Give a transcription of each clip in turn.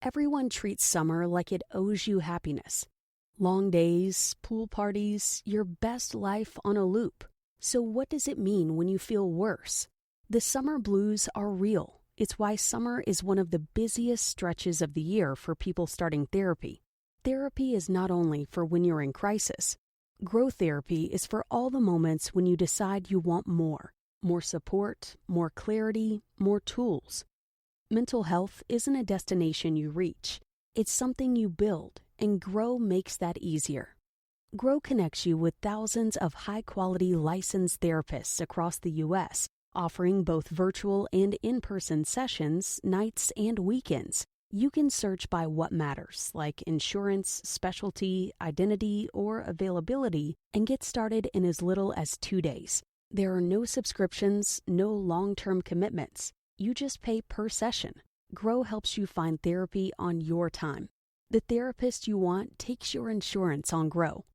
Everyone treats summer like it owes you happiness. Long days, pool parties, your best life on a loop. So what does it mean when you feel worse? The summer blues are real. It's why summer is one of the busiest stretches of the year for people starting therapy. Therapy is not only for when you're in crisis. Growth therapy is for all the moments when you decide you want more. More support, more clarity, more tools. Mental health isn't a destination you reach. It's something you build, and Grow makes that easier. Grow connects you with thousands of high-quality licensed therapists across the U.S., offering both virtual and in-person sessions, nights and weekends. You can search by what matters, like insurance, specialty, identity, or availability, and get started in as little as 2 days. There are no subscriptions, no long-term commitments. You just pay per session. Grow helps you find therapy on your time. The therapist you want takes your insurance on Grow.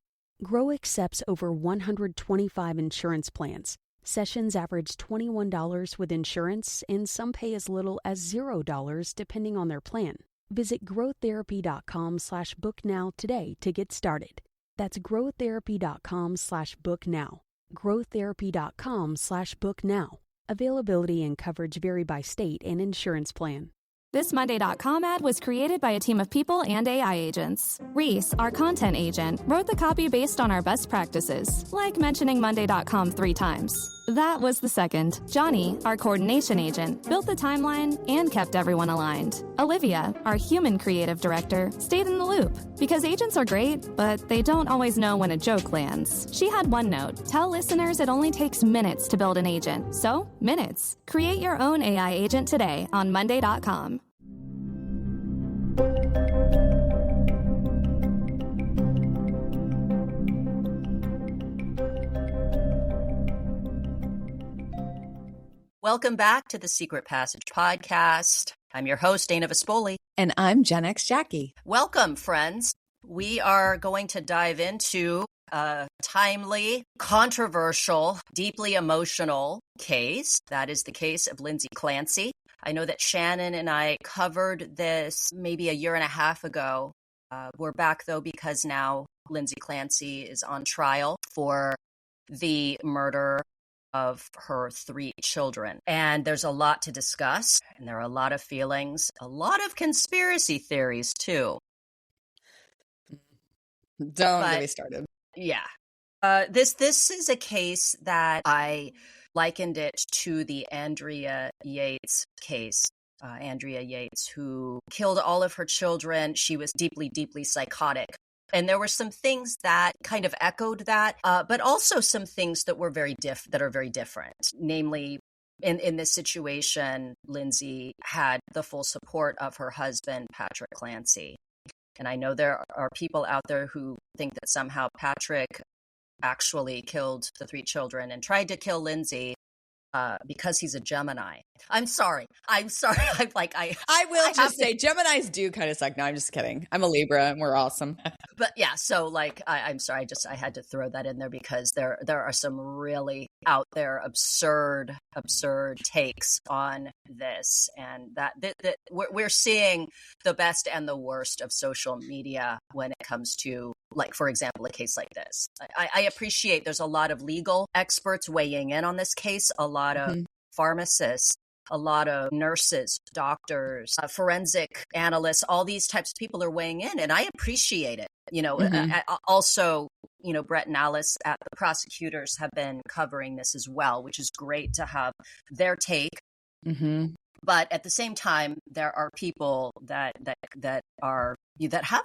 Grow accepts over 125 insurance plans. Sessions average $21 with insurance, and some pay as little as $0 depending on their plan. Visit growtherapy.com/book now today to get started. That's growtherapy.com/book now. growtherapy.com/book now. Availability and coverage vary by state and insurance plan. This Monday.com ad was created by a team of people and AI agents. Reese, our content agent, wrote the copy based on our best practices, like mentioning Monday.com 3 times. That was the second. Johnny, our coordination agent, built the timeline and kept everyone aligned. Olivia, our human creative director, stayed in the loop. Because agents are great, but they don't always know when a joke lands. She had one note: tell listeners it only takes minutes to build an agent. So, minutes. Create your own AI agent today on Monday.com. Welcome back to the Secret Passage podcast. I'm your host, Dana Vespoli. And I'm GenXJacky. Welcome, friends. We are going to dive into a timely, controversial, deeply emotional case. That is the case of Lindsay Clancy. I know that Shannon and I covered this maybe a year and a half ago. We're back, though, because now Lindsay Clancy is on trial for the murder of her 3 children. And there's a lot to discuss, and there are a lot of feelings, a lot of conspiracy theories, too. Don't get me started. Yeah. This is a case that I likened it to the Andrea Yates case. Andrea Yates, who killed all of her children. She was deeply, deeply psychotic. And there were some things that kind of echoed that, but also some things that were very different. Namely, in this situation, Lindsay had the full support of her husband, Patrick Clancy. And I know there are people out there who think that somehow Patrick actually killed the 3 children and tried to kill Lindsay because he's a Gemini. I'm sorry. I will just say Geminis do kind of suck. No, I'm just kidding. I'm a Libra and we're awesome. But yeah, so I'm sorry. I had to throw that in there because there are some really out there absurd takes on this, and that we're seeing the best and the worst of social media when it comes to, like, for example, a case like this. I appreciate there's a lot of legal experts weighing in on this case, a lot of pharmacists, a lot of nurses, doctors, forensic analysts, all these types of people are weighing in, and I appreciate it. Also, Brett and Alice at the prosecutors have been covering this as well, which is great to have their take. Mm-hmm. But at the same time, there are people that have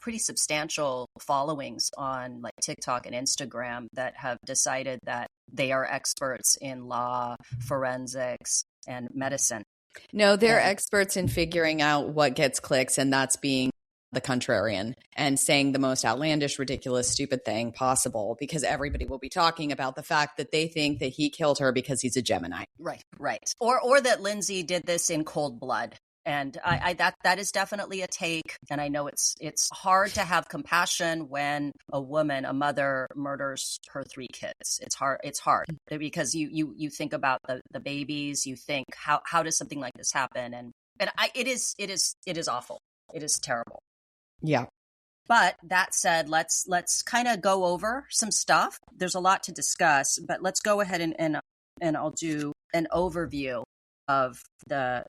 pretty substantial followings on like TikTok and Instagram that have decided that they are experts in law, forensics, and medicine. No, they're experts in figuring out what gets clicks, and that's being the contrarian and saying the most outlandish, ridiculous, stupid thing possible, because everybody will be talking about the fact that they think that he killed her because he's a Gemini. Right. Or that Lindsay did this in cold blood. And that is definitely a take. And I know it's hard to have compassion when a mother murders her 3 kids. It's hard because you think about the babies. You think how does something like this happen? And it is awful. It is terrible. Yeah. But that said, let's kind of go over some stuff. There's a lot to discuss, but let's go ahead and I'll do an overview of the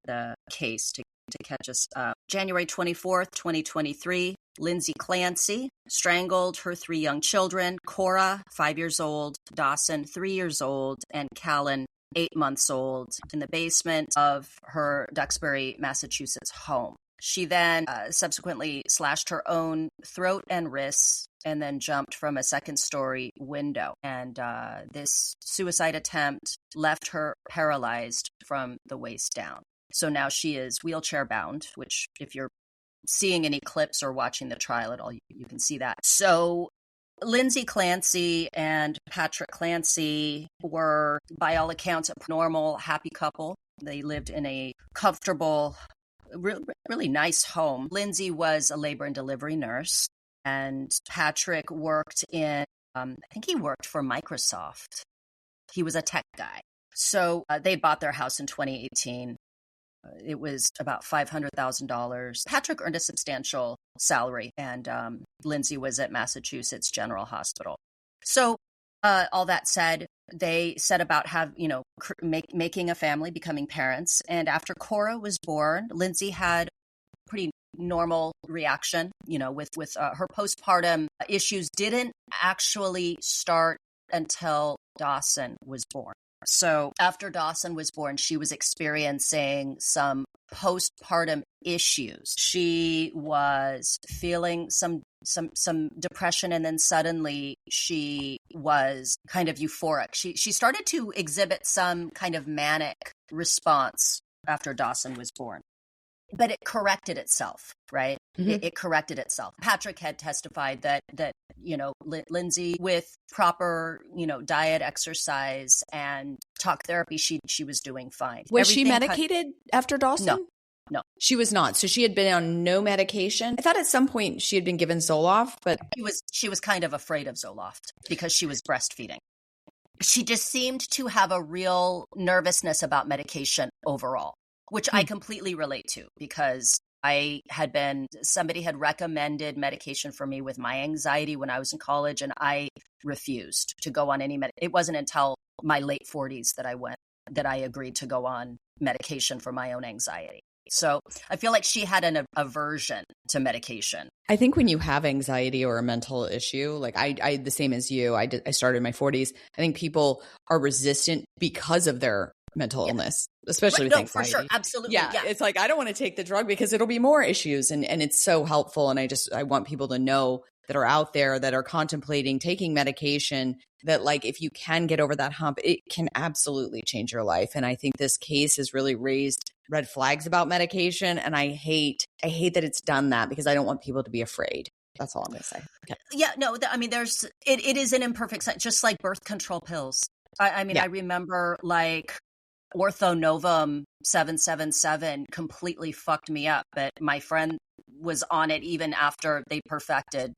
case to catch us up. January 24th, 2023, Lindsay Clancy strangled her 3 young children, Cora, 5 years old, Dawson, 3 years old, and Callan, 8 months old, in the basement of her Duxbury, Massachusetts home. She then subsequently slashed her own throat and wrists and then jumped from a second-story window. And this suicide attempt left her paralyzed from the waist down. So now she is wheelchair-bound, which if you're seeing any clips or watching the trial at all, you can see that. So Lindsay Clancy and Patrick Clancy were, by all accounts, a normal, happy couple. They lived in a comfortable, really nice home. Lindsay was a labor and delivery nurse, and Patrick worked in, I think he worked for Microsoft. He was a tech guy. So they bought their house in 2018. It was about $500,000. Patrick earned a substantial salary, and Lindsay was at Massachusetts General Hospital. So all that said, they set about making a family, becoming parents. And after Cora was born, Lindsay had a pretty normal reaction. With her postpartum issues didn't actually start until Dawson was born. So after Dawson was born, she was experiencing some postpartum issues. She was feeling some depression, and then suddenly she was kind of euphoric. She started to exhibit some kind of manic response after Dawson was born. But it corrected itself, right? Mm-hmm. It corrected itself. Patrick had testified that Lindsay, with proper, diet, exercise, and talk therapy, she was doing fine. Was she medicated after Dawson? No. She was not. So she had been on no medication. I thought at some point she had been given Zoloft, but she was kind of afraid of Zoloft because she was breastfeeding. She just seemed to have a real nervousness about medication overall, which I completely relate to because somebody had recommended medication for me with my anxiety when I was in college, and I refused to go on any It wasn't until my late 40s that I agreed to go on medication for my own anxiety. So I feel like she had an aversion to medication. I think when you have anxiety or a mental issue, like I the same as you, I started in my 40s. I think people are resistant because of their mental illness, especially with anxiety. For sure. Absolutely. Yeah. It's like, I don't want to take the drug because it'll be more issues. And it's so helpful. And I want people to know that are out there that are contemplating taking medication that, like, if you can get over that hump, it can absolutely change your life. And I think this case has really raised red flags about medication. And I hate that it's done that because I don't want people to be afraid. That's all I'm going to say. Okay. Yeah, no, it is an imperfect science, just like birth control pills. I remember like Orthonovum 777 completely fucked me up, but my friend was on it even after they perfected,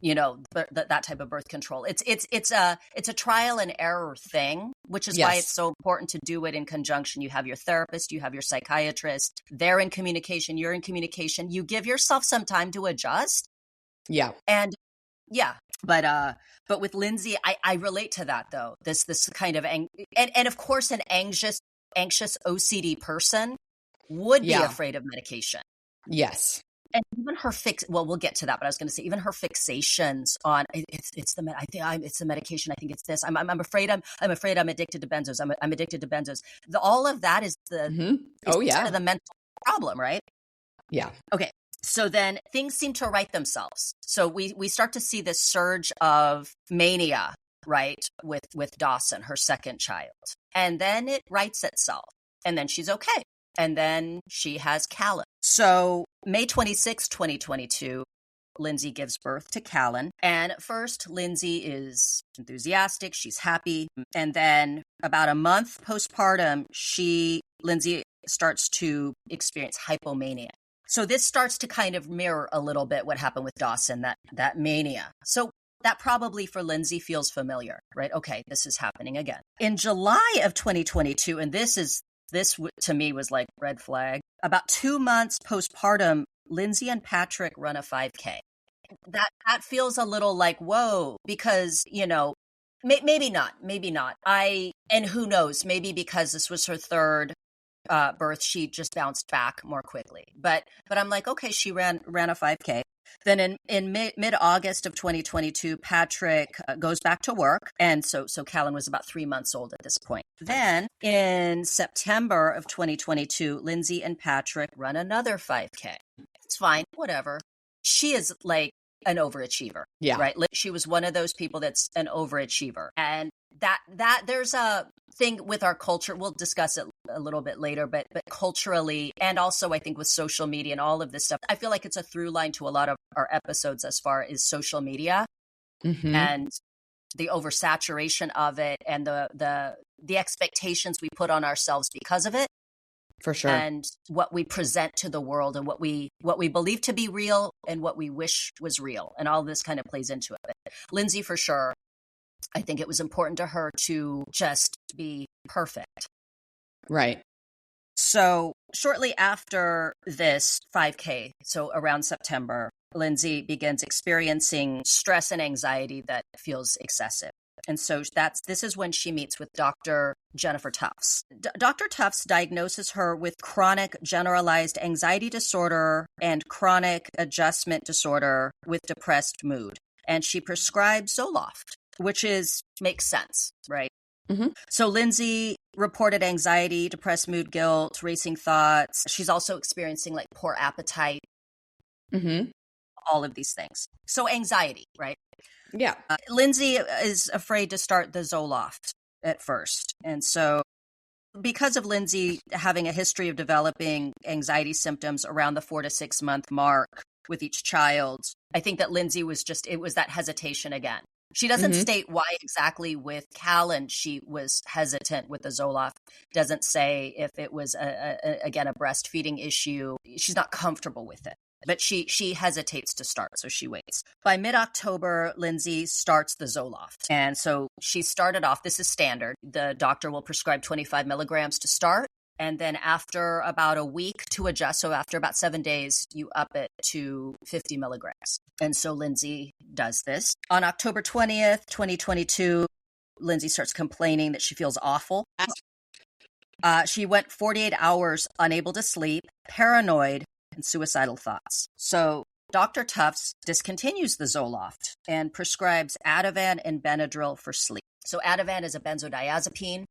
that type of birth control. It's a trial and error thing, which is why it's so important to do it in conjunction. You have your therapist, you have your psychiatrist, they're in communication, you're in communication. You give yourself some time to adjust. Yeah. And yeah, but with Lindsay, I relate to that though. This kind of and of course an anxious OCD person would be afraid of medication. Yes. And even her we'll get to that, but I was going to say even her fixations on it's the medication. I think it's this. I'm afraid I'm addicted to benzos. I'm addicted to benzos. All of that is the part of the mental problem, right? Yeah. Okay. So then things seem to right themselves. So we start to see this surge of mania, right, with Dawson, her second child. And then it rights itself. And then she's okay. And then she has Callan. So May 26, 2022, Lindsay gives birth to Callan. And at first, Lindsay is enthusiastic. She's happy. And then about a month postpartum, Lindsay starts to experience hypomania. So this starts to kind of mirror a little bit what happened with Dawson, that mania. So that probably for Lindsay feels familiar, right? Okay, this is happening again. In July of 2022, and this to me was like red flag. About 2 months postpartum, Lindsay and Patrick run a 5K. That feels a little like, whoa, because, maybe not. And who knows, maybe because this was her third birth, she just bounced back more quickly. But I'm like, okay, she ran a 5K. Then in mid-August of 2022, Patrick goes back to work. And so Callan was about 3 months old at this point. Then in September of 2022, Lindsay and Patrick run another 5K. It's fine, whatever. She is like an overachiever. Yeah. Right. She was one of those people that's an overachiever. And that there's a thing with our culture. We'll discuss it a little bit later, but culturally, and also I think with social media and all of this stuff, I feel like it's a through line to a lot of our episodes as far as social media and the oversaturation of it and the expectations we put on ourselves because of it. For sure. And what we present to the world and what we believe to be real and what we wish was real. And all this kind of plays into it. But Lindsay, for sure, I think it was important to her to just be perfect. Right. So shortly after this 5K, so around September, Lindsay begins experiencing stress and anxiety that feels excessive. And so this is when she meets with Dr. Jennifer Tufts. Dr. Tufts diagnoses her with chronic generalized anxiety disorder and chronic adjustment disorder with depressed mood. And she prescribes Zoloft, which makes sense, right? Mm-hmm. So Lindsay reported anxiety, depressed mood, guilt, racing thoughts. She's also experiencing like poor appetite, all of these things. So anxiety, right? Yeah. Lindsay is afraid to start the Zoloft at first. And so because of Lindsay having a history of developing anxiety symptoms around the 4 to 6 month mark with each child, I think that Lindsay it was that hesitation again. She doesn't state why exactly with Callan she was hesitant with the Zoloft. Doesn't say if it was, again, a breastfeeding issue. She's not comfortable with it. But she hesitates to start, so she waits. By mid-October, Lindsay starts the Zoloft. And so she started off, this is standard. The doctor will prescribe 25 milligrams to start. And then after about a week to adjust, so after about 7 days, you up it to 50 milligrams. And so Lindsay does this. On October 20th, 2022, Lindsay starts complaining that she feels awful. She went 48 hours unable to sleep, paranoid, and suicidal thoughts. So Dr. Tufts discontinues the Zoloft and prescribes Ativan and Benadryl for sleep. So Ativan is a benzodiazepine.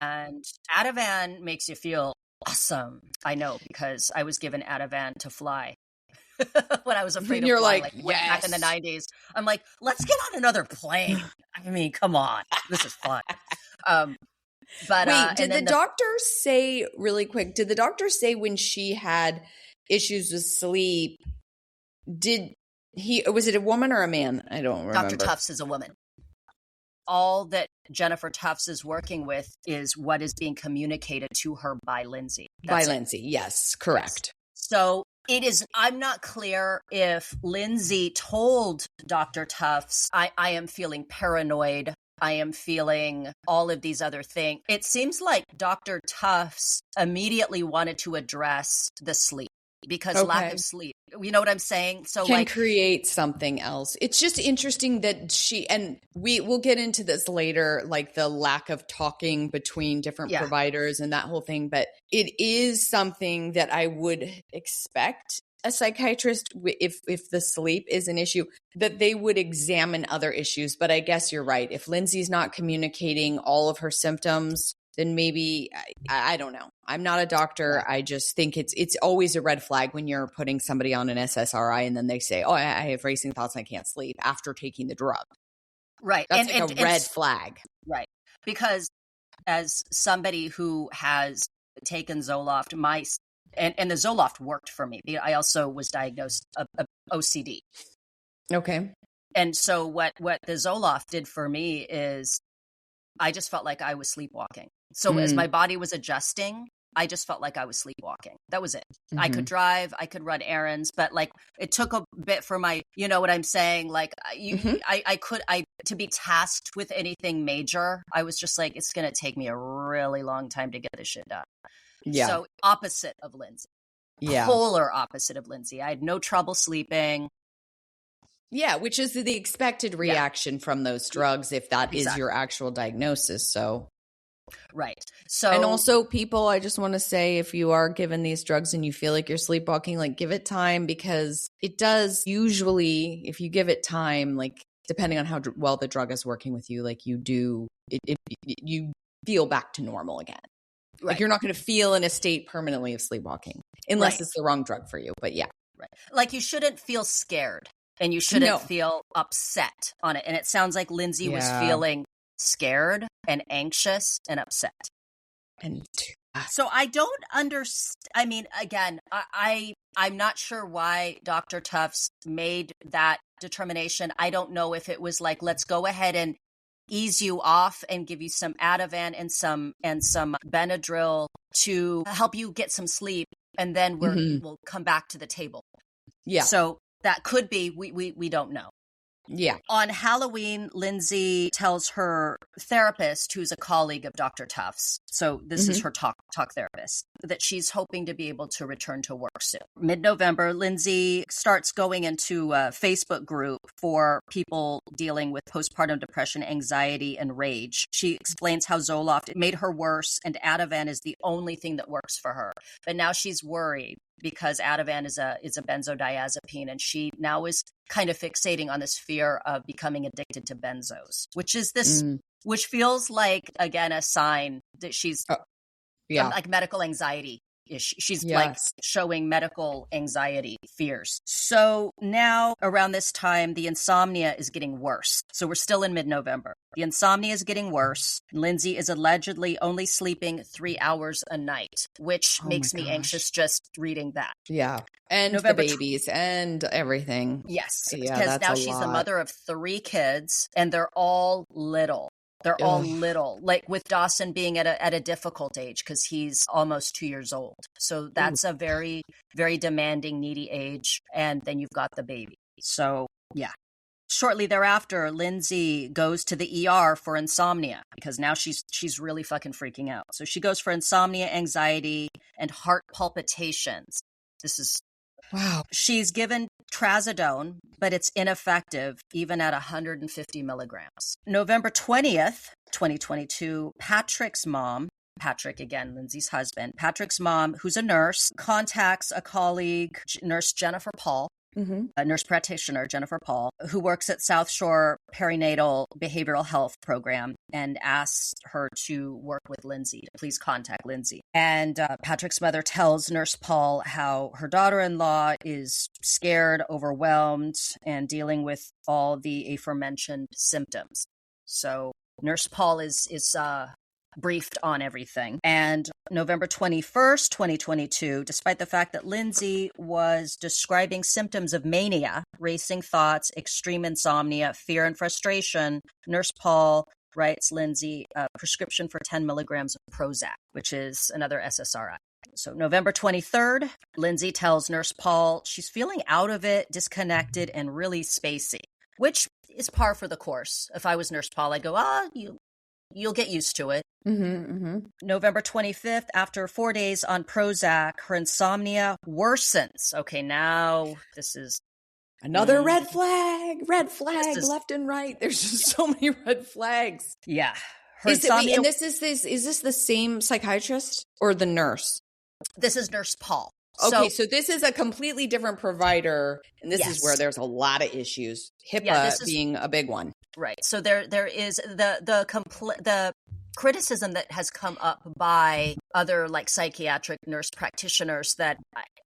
And Ativan makes you feel awesome. I know, because I was given Ativan to fly when I was afraid of flying, like way back in the 90s. I'm like, let's get on another plane. I mean, come on. This is fun. But wait, did the doctor say, really quick, did the doctor say when she had issues with sleep, was it a woman or a man? I don't remember. Dr. Tufts is a woman. All that Jennifer Tufts is working with is what is being communicated to her by Lindsay. Lindsay, yes, correct. Yes. So I'm not clear if Lindsay told Dr. Tufts, I am feeling paranoid. I am feeling all of these other things. It seems like Dr. Tufts immediately wanted to address the sleep because lack of sleep, you know what I'm saying? So can create something else. It's just interesting that and we'll get into this later, like the lack of talking between different providers and that whole thing. But it is something that I would expect a psychiatrist, if the sleep is an issue, that they would examine other issues. But I guess you're right. If Lindsay's not communicating all of her symptoms, then maybe, I don't know. I'm not a doctor. I just think it's always a red flag when you're putting somebody on an SSRI and then they say, oh, I have racing thoughts and I can't sleep after taking the drug. Right. That's a red flag. Right. Because as somebody who has taken Zoloft, and the Zoloft worked for me. I also was diagnosed of OCD. Okay. And so what the Zoloft did for me is I just felt like I was sleepwalking. So as my body was adjusting, I just felt like I was sleepwalking. That was it. I could drive, I could run errands, but like it took a bit for my, you know what I'm saying? Like to be tasked with anything major, I was just like, it's going to take me a really long time to get this shit done. Yeah. So opposite of Lindsay. Yeah. Polar opposite of Lindsay. I had no trouble sleeping. Yeah, which is the expected reaction from those drugs if that is your actual diagnosis. So, right. So, and also, people, I just want to say, if you are given these drugs and you feel like you're sleepwalking, like give it time, because it does usually, if you give it time, like depending on how well the drug is working with you, like you feel back to normal again. Like you're not going to feel in a state permanently of sleepwalking unless it's the wrong drug for you. But yeah. Right. Like you shouldn't feel scared. And you shouldn't feel upset on it. And it sounds like Lindsay was feeling scared and anxious and upset. And so I don't understand. I mean, again, I'm not sure why Dr. Tufts made that determination. I don't know if it was like, let's go ahead and ease you off and give you some Ativan and some Benadryl to help you get some sleep. And then we'll come back to the table. Yeah. So that could be, we don't know. Yeah. On Halloween, Lindsay tells her therapist, who's a colleague of Dr. Tufts, so this is her talk therapist, that she's hoping to be able to return to work soon. Mid-November, Lindsay starts going into a Facebook group for people dealing with postpartum depression, anxiety, and rage. She explains how Zoloft made her worse, and Ativan is the only thing that works for her. But now she's worried because Ativan is a benzodiazepine, and she now is kind of fixating on this fear of becoming addicted to benzos, which is this, which feels like, again, a sign that she's like medical anxiety. She's like showing medical anxiety fears. So now around this time, the insomnia is getting worse. So we're still in mid-November. The insomnia is getting worse. Lindsay is allegedly only sleeping 3 hours a night, which makes me anxious just reading that. Yeah. And November, the babies and everything. Yes. Yeah, because now she's the mother of 3 kids and they're all little. They're all little, like with Dawson being at a difficult age because he's almost 2 years old. So that's a very, very demanding, needy age. And then you've got the baby. So, yeah. Shortly thereafter, Lindsay goes to the ER for insomnia because now she's really fucking freaking out. So she goes for insomnia, anxiety, and heart palpitations. This is wow. She's given trazodone, but it's ineffective even at 150 milligrams. November 20th, 2022, Patrick's mom, Patrick, again, Lindsay's husband, Patrick's mom, who's a nurse, contacts a colleague, nurse Jennifer Paul, a nurse practitioner, Jennifer Paul, who works at South Shore Perinatal Behavioral Health Program, and asks her to work with Lindsay, to please contact Lindsay. And Patrick's mother tells Nurse Paul how her daughter-in-law is scared, overwhelmed, and dealing with all the aforementioned symptoms. So Nurse Paul is briefed on everything. And November 21st, 2022, despite the fact that Lindsay was describing symptoms of mania, racing thoughts, extreme insomnia, fear, and frustration, Nurse Paul writes Lindsay a prescription for 10 milligrams of Prozac, which is another SSRI. So November 23rd, Lindsay tells Nurse Paul she's feeling out of it, disconnected, and really spacey, which is par for the course. If I was Nurse Paul, I'd go, you'll get used to it. November 25th, after 4 days on Prozac, her insomnia worsens. Okay, now this is another red flag left and right. There's just so many red flags. Yeah. Is this the same psychiatrist or the nurse? This is Nurse Paul. Okay, so this is a completely different provider, and this is where there's a lot of issues. HIPAA being a big one. Right. So there is the criticism that has come up by other like psychiatric nurse practitioners that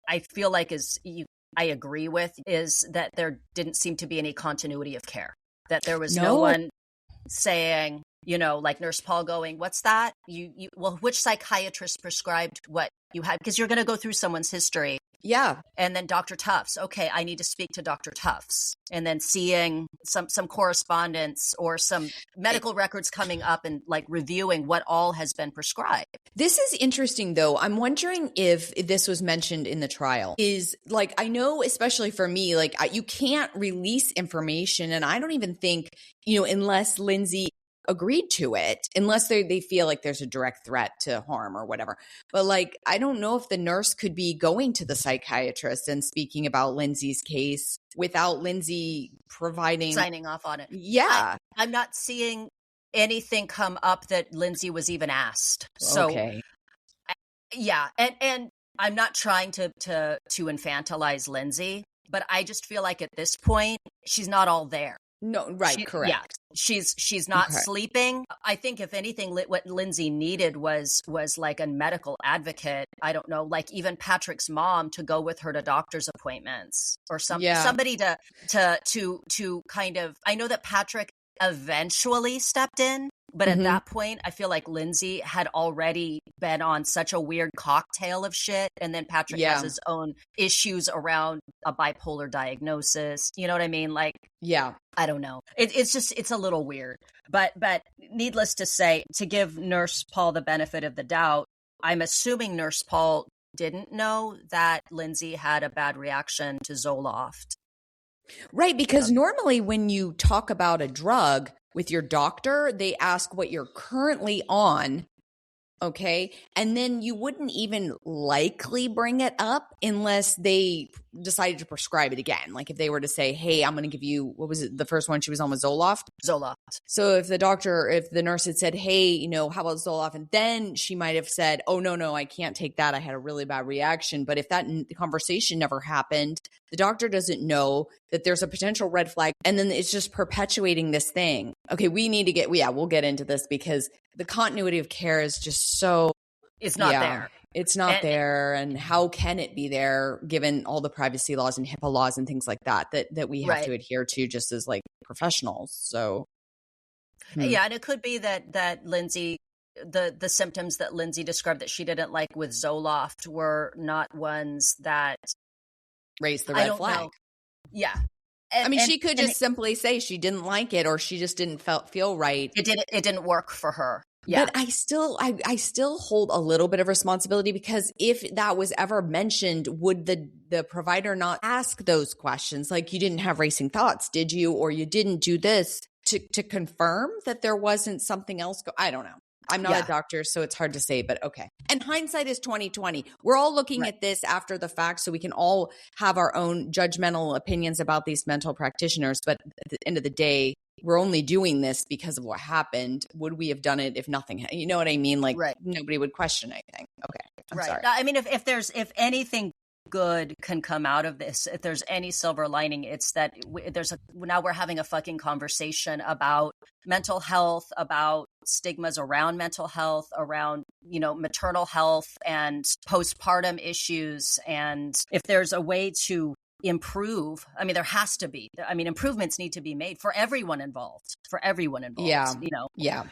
I feel like I agree with, is that there didn't seem to be any continuity of care. That there was no one saying, like Nurse Paul going, what's that? Well, which psychiatrist prescribed what you had? Because you're going to go through someone's history. Yeah. And then Dr. Tufts. Okay, I need to speak to Dr. Tufts. And then seeing some correspondence or some medical records coming up and like reviewing what all has been prescribed. This is interesting, though. I'm wondering if this was mentioned in the trial. Is like, I know, especially for me, like you can't release information. And I don't even think, unless Lindsay agreed to it unless they feel like there's a direct threat to harm or whatever. But like, I don't know if the nurse could be going to the psychiatrist and speaking about Lindsay's case without Lindsay signing off on it. Yeah. I'm not seeing anything come up that Lindsay was even asked. So okay. Yeah. And I'm not trying to infantilize Lindsay, but I just feel like at this point, she's not all there. No, right, correct. Yeah, she's not sleeping. I think if anything, what Lindsay needed was like a medical advocate. I don't know, like even Patrick's mom to go with her to doctor's appointments or somebody to kind of. I know that Patrick eventually stepped in, but at that point, I feel like Lindsay had already been on such a weird cocktail of shit, and then Patrick has his own issues around a bipolar diagnosis. You know what I mean? Like, yeah. I don't know. It's a little weird, but needless to say, to give Nurse Paul the benefit of the doubt, I'm assuming Nurse Paul didn't know that Lindsay had a bad reaction to Zoloft. Right, because normally when you talk about a drug with your doctor, they ask what you're currently on. Okay. And then you wouldn't even likely bring it up unless they decided to prescribe it again. Like if they were to say, hey, I'm going to give you, what was it? The first one she was on was Zoloft? Zoloft. So if the nurse had said, hey, how about Zoloft? And then she might have said, oh, no, I can't take that. I had a really bad reaction. But if that conversation never happened, the doctor doesn't know that there's a potential red flag. And then it's just perpetuating this thing. Okay, we need to we'll get into this because the continuity of care is just so. It's not there. It's not there. And how can it be there given all the privacy laws and HIPAA laws and things like that we have to adhere to just as like professionals. So. Yeah. And it could be that Lindsay, the symptoms that Lindsay described that she didn't like with Zoloft were not ones that raised the red flag. Know. Yeah. She could just simply say she didn't like it or she just didn't feel right. It didn't work for her. Yeah. But I still hold a little bit of responsibility because if that was ever mentioned, would the provider not ask those questions? Like, you didn't have racing thoughts, did you? Or you didn't do this to confirm that there wasn't something else? I don't know. I'm not a doctor, so it's hard to say, but okay. And hindsight is 2020. We're all looking at this after the fact, so we can all have our own judgmental opinions about these mental practitioners. But at the end of the day, we're only doing this because of what happened. Would we have done it if nothing? You know what I mean? Like nobody would question anything. Okay, I'm sorry. I mean, if anything good can come out of this, if there's any silver lining, it's that now we're having a fucking conversation about mental health, about stigmas around mental health, around maternal health and postpartum issues. And if there's a way to improve, there has to be. Improvements need to be made for everyone involved. Yeah.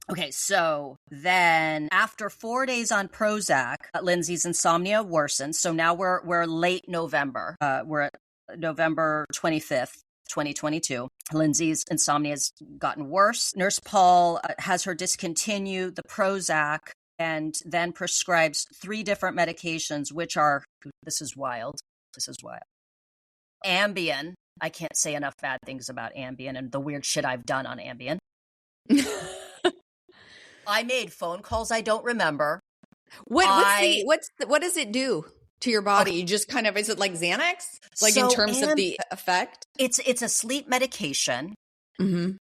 Okay, so then after 4 days on Prozac, Lindsay's insomnia worsened. So now we're late November. We're at November 25th, 2022. Lindsay's insomnia has gotten worse. Nurse Paul has her discontinue the Prozac and then prescribes 3 different medications, which are, this is wild. Ambien. I can't say enough bad things about Ambien and the weird shit I've done on Ambien. I made phone calls I don't remember. What does it do to your body? You just kind of, is it like Xanax? Like in terms of the effect? It's a sleep medication. Mm-hmm.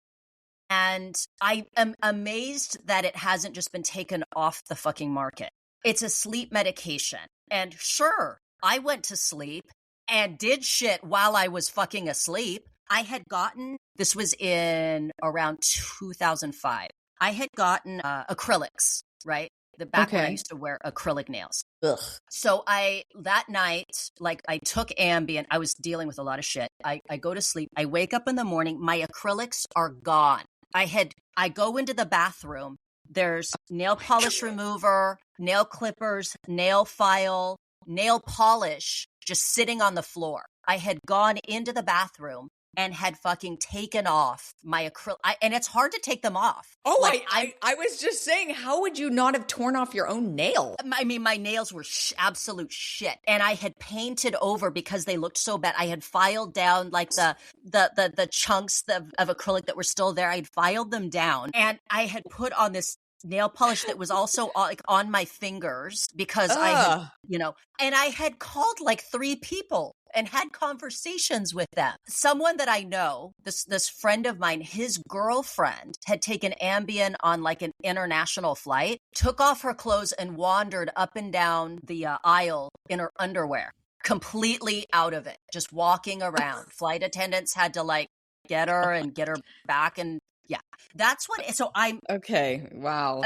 And I am amazed that it hasn't just been taken off the fucking market. It's a sleep medication. And sure, I went to sleep and did shit while I was fucking asleep. I had gotten, this was in around 2005. I had gotten acrylics, right? Back when I used to wear acrylic nails. Ugh. So that night, I took Ambien. I was dealing with a lot of shit. I go to sleep. I wake up in the morning. My acrylics are gone. I go into the bathroom. There's nail polish remover, nail clippers, nail file, nail polish just sitting on the floor. I had gone into the bathroom and had fucking taken off my acrylic. And it's hard to take them off. Oh, like, I was just saying, how would you not have torn off your own nail? I mean, my nails were absolute shit. And I had painted over because they looked so bad. I had filed down like the chunks of acrylic that were still there. I'd filed them down. And I had put on this nail polish that was also like on my fingers because I had, and I had called like 3 people and had conversations with them. Someone that I know, this friend of mine, his girlfriend had taken Ambien on like an international flight, took off her clothes and wandered up and down the aisle in her underwear, completely out of it, just walking around. Flight attendants had to like get her and get her back. And yeah, that's what, so I'm. Okay. Wow.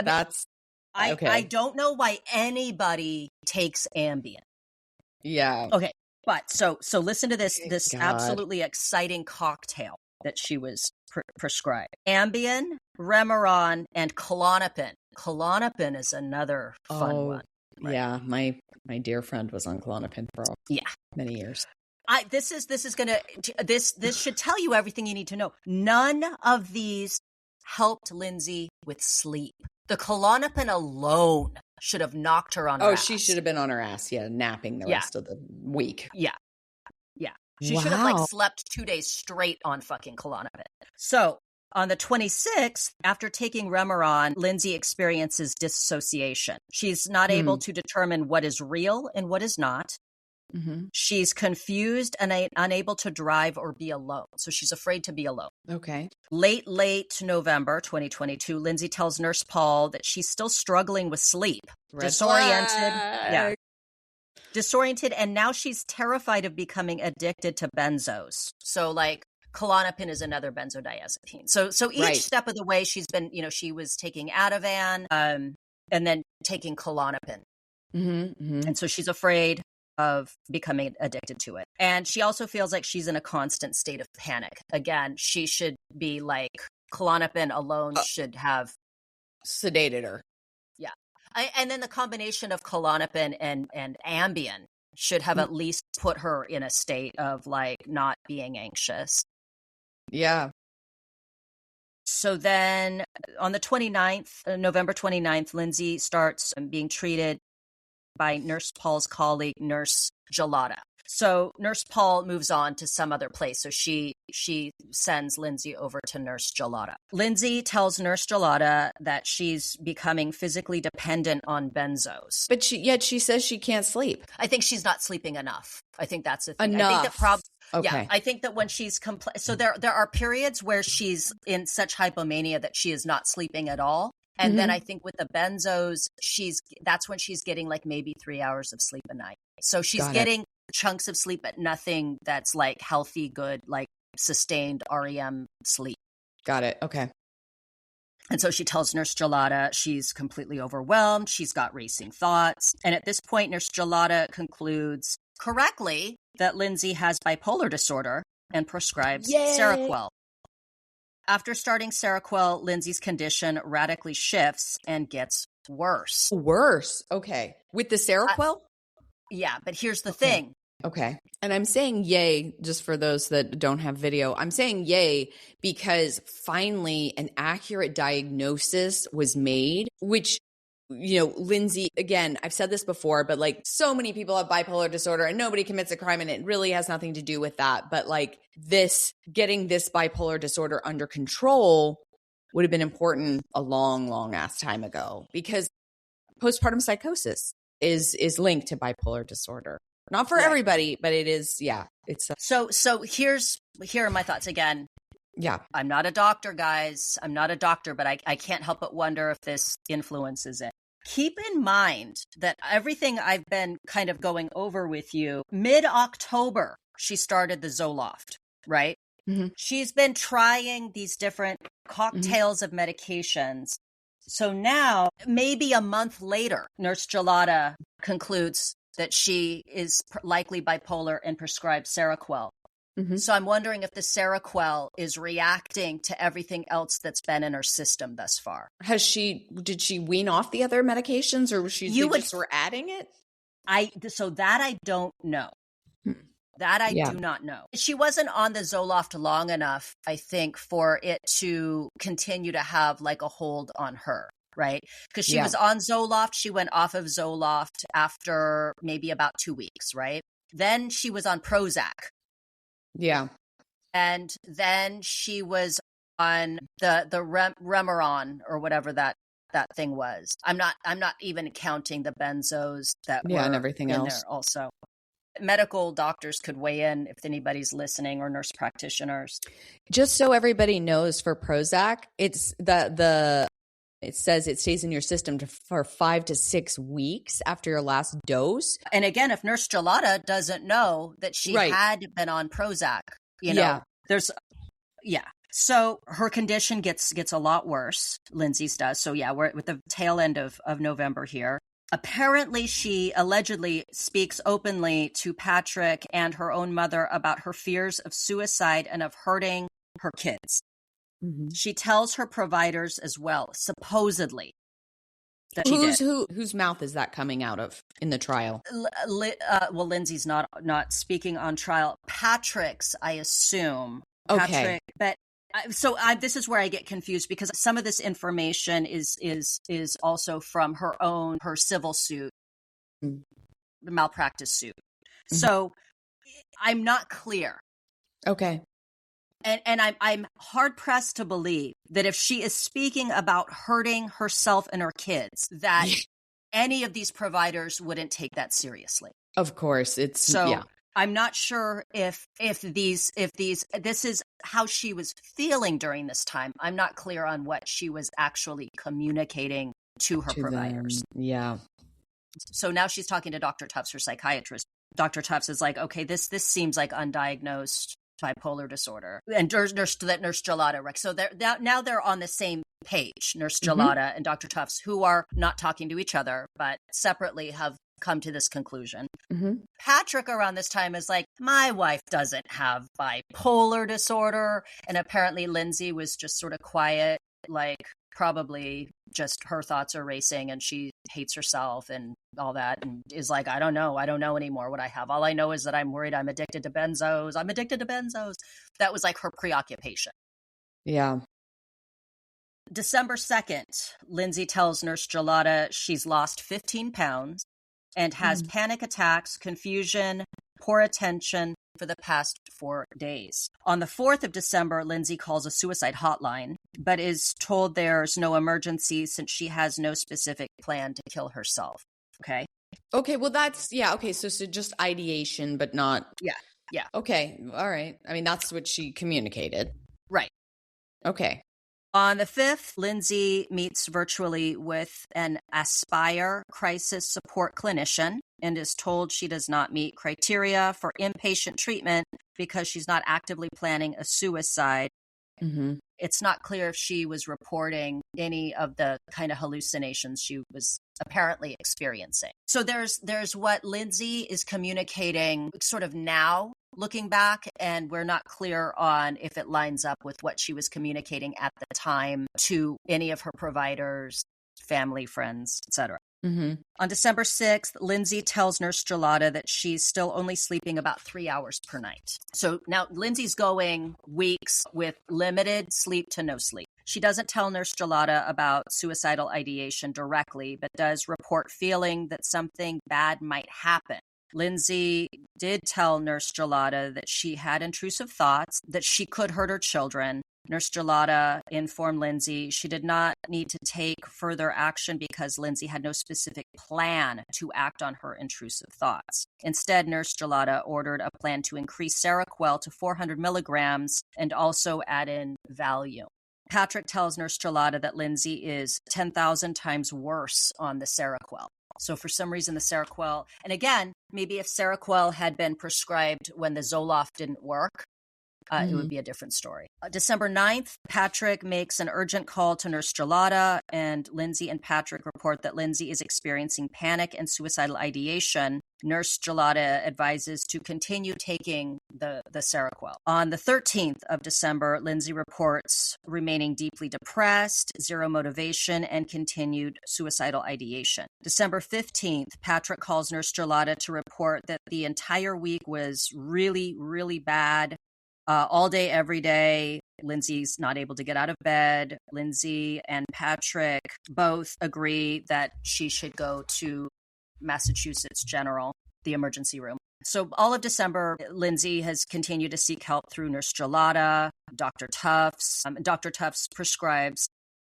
I don't know why anybody takes Ambien. Yeah. Okay. But so listen to this God. absolutely exciting cocktail that she was prescribed. Ambien, Remeron, and Klonopin. Klonopin is another fun one. Right? Yeah, my dear friend was on Klonopin for many years. This should tell you everything you need to know. None of these helped Lindsay with sleep. The Klonopin alone should have knocked her on her ass. She should have been on her ass, napping the rest of the week. Yeah. She should have like slept 2 days straight on fucking Klonopin. So on the 26th, after taking Remeron, Lindsay experiences dissociation. She's not able to determine what is real and what is not. Mm-hmm. She's confused and unable to drive or be alone. So she's afraid to be alone. Okay. Late November 2022, Lindsay tells Nurse Paul that she's still struggling with sleep. Disoriented, and now she's terrified of becoming addicted to benzos. So like Klonopin is another benzodiazepine. So each step of the way she's been, she was taking Ativan and then taking Klonopin. And so she's afraid of becoming addicted to it. And she also feels like she's in a constant state of panic. Again, she should be like, Klonopin alone should have sedated her. Yeah. And then the combination of Klonopin and Ambien should have at least put her in a state of like not being anxious. Yeah. So then on the 29th, November 29th, Lindsay starts being treated by Nurse Paul's colleague, Nurse Gelada. So Nurse Paul moves on to some other place. So she sends Lindsay over to Nurse Gelada. Lindsay tells Nurse Gelada that she's becoming physically dependent on benzos. But she says she can't sleep. I think she's not sleeping enough. I think that's the thing. Enough. I think that Okay. Yeah, I think that when she's so there are periods where she's in such hypomania that she is not sleeping at all. And then I think with the benzos, that's when she's getting like maybe 3 hours of sleep a night. So she's getting chunks of sleep, but nothing that's like healthy, good, like sustained REM sleep. Got it. Okay. And so she tells Nurse Gelada she's completely overwhelmed. She's got racing thoughts. And at this point, Nurse Gelada concludes correctly that Lindsay has bipolar disorder and prescribes Seroquel. After starting Seroquel, Lindsay's condition radically shifts and gets worse. Worse? Okay. With the Seroquel? Yeah, but here's the thing. Okay. And I'm saying yay, just for those that don't have video. I'm saying yay because finally an accurate diagnosis was made, which, Lindsay, again, I've said this before, but like so many people have bipolar disorder and nobody commits a crime and it really has nothing to do with that. But like getting this bipolar disorder under control would have been important a long, long ass time ago because postpartum psychosis is linked to bipolar disorder. Not for everybody, but it is. Yeah. It's so here are my thoughts again. Yeah. I'm not a doctor, guys. I'm not a doctor, but I can't help but wonder if this influences it. Keep in mind that everything I've been kind of going over with you, mid-October, she started the Zoloft, right? Mm-hmm. She's been trying these different cocktails of medications. So now, maybe a month later, Nurse Gelada concludes that she is likely bipolar and prescribed Seroquel. Mm-hmm. So I'm wondering if the Seroquel is reacting to everything else that's been in her system thus far. Did she wean off the other medications or was she just were adding it? So that I don't know. That I do not know. She wasn't on the Zoloft long enough, I think, for it to continue to have like a hold on her, right? Because she was on Zoloft. She went off of Zoloft after maybe about 2 weeks, right? Then she was on Prozac. Yeah. And then she was on the Remeron or whatever that thing was. I'm not even counting the benzos that were and everything in else there also. Medical doctors could weigh in if anybody's listening, or nurse practitioners. Just so everybody knows, for Prozac, it's it says it stays in your system for 5 to 6 weeks after your last dose. And again, if Nurse Gelada doesn't know that she had been on Prozac, so her condition gets a lot worse. Lindsay's does. So we're at the tail end of November here. Apparently, she allegedly speaks openly to Patrick and her own mother about her fears of suicide and of hurting her kids. Mm-hmm. She tells her providers as well, supposedly, that she did. Whose mouth is that coming out of in the trial? Well, Lindsay's not speaking on trial. Patrick's, I assume. Okay. Patrick, but this is where I get confused, because some of this information is also from her civil suit, the malpractice suit. Mm-hmm. So I'm not clear. Okay. And I'm hard pressed to believe that if she is speaking about hurting herself and her kids, that any of these providers wouldn't take that seriously. Of course, I'm not sure if this is how she was feeling during this time. I'm not clear on what she was actually communicating to her providers. Them. Yeah. So now she's talking to Dr. Tufts, her psychiatrist. Dr. Tufts is like, okay, this seems like undiagnosed bipolar disorder. And Nurse Gelada, so now they're on the same page, Nurse Gelada and Dr. Tufts, who are not talking to each other, but separately have come to this conclusion. Mm-hmm. Patrick around this time is like, my wife doesn't have bipolar disorder. And apparently Lindsay was just sort of quiet, like probably just her thoughts are racing and she hates herself and all that, and is like, I don't know anymore what I have. All I know is that I'm worried I'm addicted to benzos. That was like her preoccupation. Yeah. December 2nd, Lindsay tells Nurse Gelada she's lost 15 pounds and has panic attacks, confusion, poor attention for the past 4 days. On the 4th of December, Lindsay calls a suicide hotline, but is told there's no emergency since she has no specific plan to kill herself. Okay. Okay. Well, that's, okay. So just ideation, but not. Yeah. Okay. All right. I mean, that's what she communicated. Right. Okay. On the 5th, Lindsay meets virtually with an Aspire crisis support clinician and is told she does not meet criteria for inpatient treatment because she's not actively planning a suicide. Mm-hmm. It's not clear if she was reporting any of the kind of hallucinations she was apparently experiencing. So there's what Lindsay is communicating sort of now, looking back, and we're not clear on if it lines up with what she was communicating at the time to any of her providers, family, friends, etc. Mm-hmm. On December 6th, Lindsay tells Nurse Gelada that she's still only sleeping about 3 hours per night. So now Lindsay's going weeks with limited sleep to no sleep. She doesn't tell Nurse Gelada about suicidal ideation directly, but does report feeling that something bad might happen. Lindsay did tell Nurse Gelada that she had intrusive thoughts, that she could hurt her children. Nurse Gelada informed Lindsay she did not need to take further action because Lindsay had no specific plan to act on her intrusive thoughts. Instead, Nurse Gelada ordered a plan to increase Seroquel to 400 milligrams and also add in Valium. Patrick tells Nurse Gelada that Lindsay is 10,000 times worse on the Seroquel. So for some reason, the Seroquel, and again, maybe if Seroquel had been prescribed when the Zoloft didn't work, it would be a different story. December 9th, Patrick makes an urgent call to Nurse Gelada, and Lindsay and Patrick report that Lindsay is experiencing panic and suicidal ideation. Nurse Gelada advises to continue taking the Seroquel. On the 13th of December, Lindsay reports remaining deeply depressed, zero motivation, and continued suicidal ideation. December 15th, Patrick calls Nurse Gelada to report that the entire week was really, really bad. All day, every day. Lindsay's not able to get out of bed. Lindsay and Patrick both agree that she should go to Massachusetts General, the emergency room. So all of December, Lindsay has continued to seek help through Nurse Gelada, Dr. Tufts. Dr. Tufts prescribes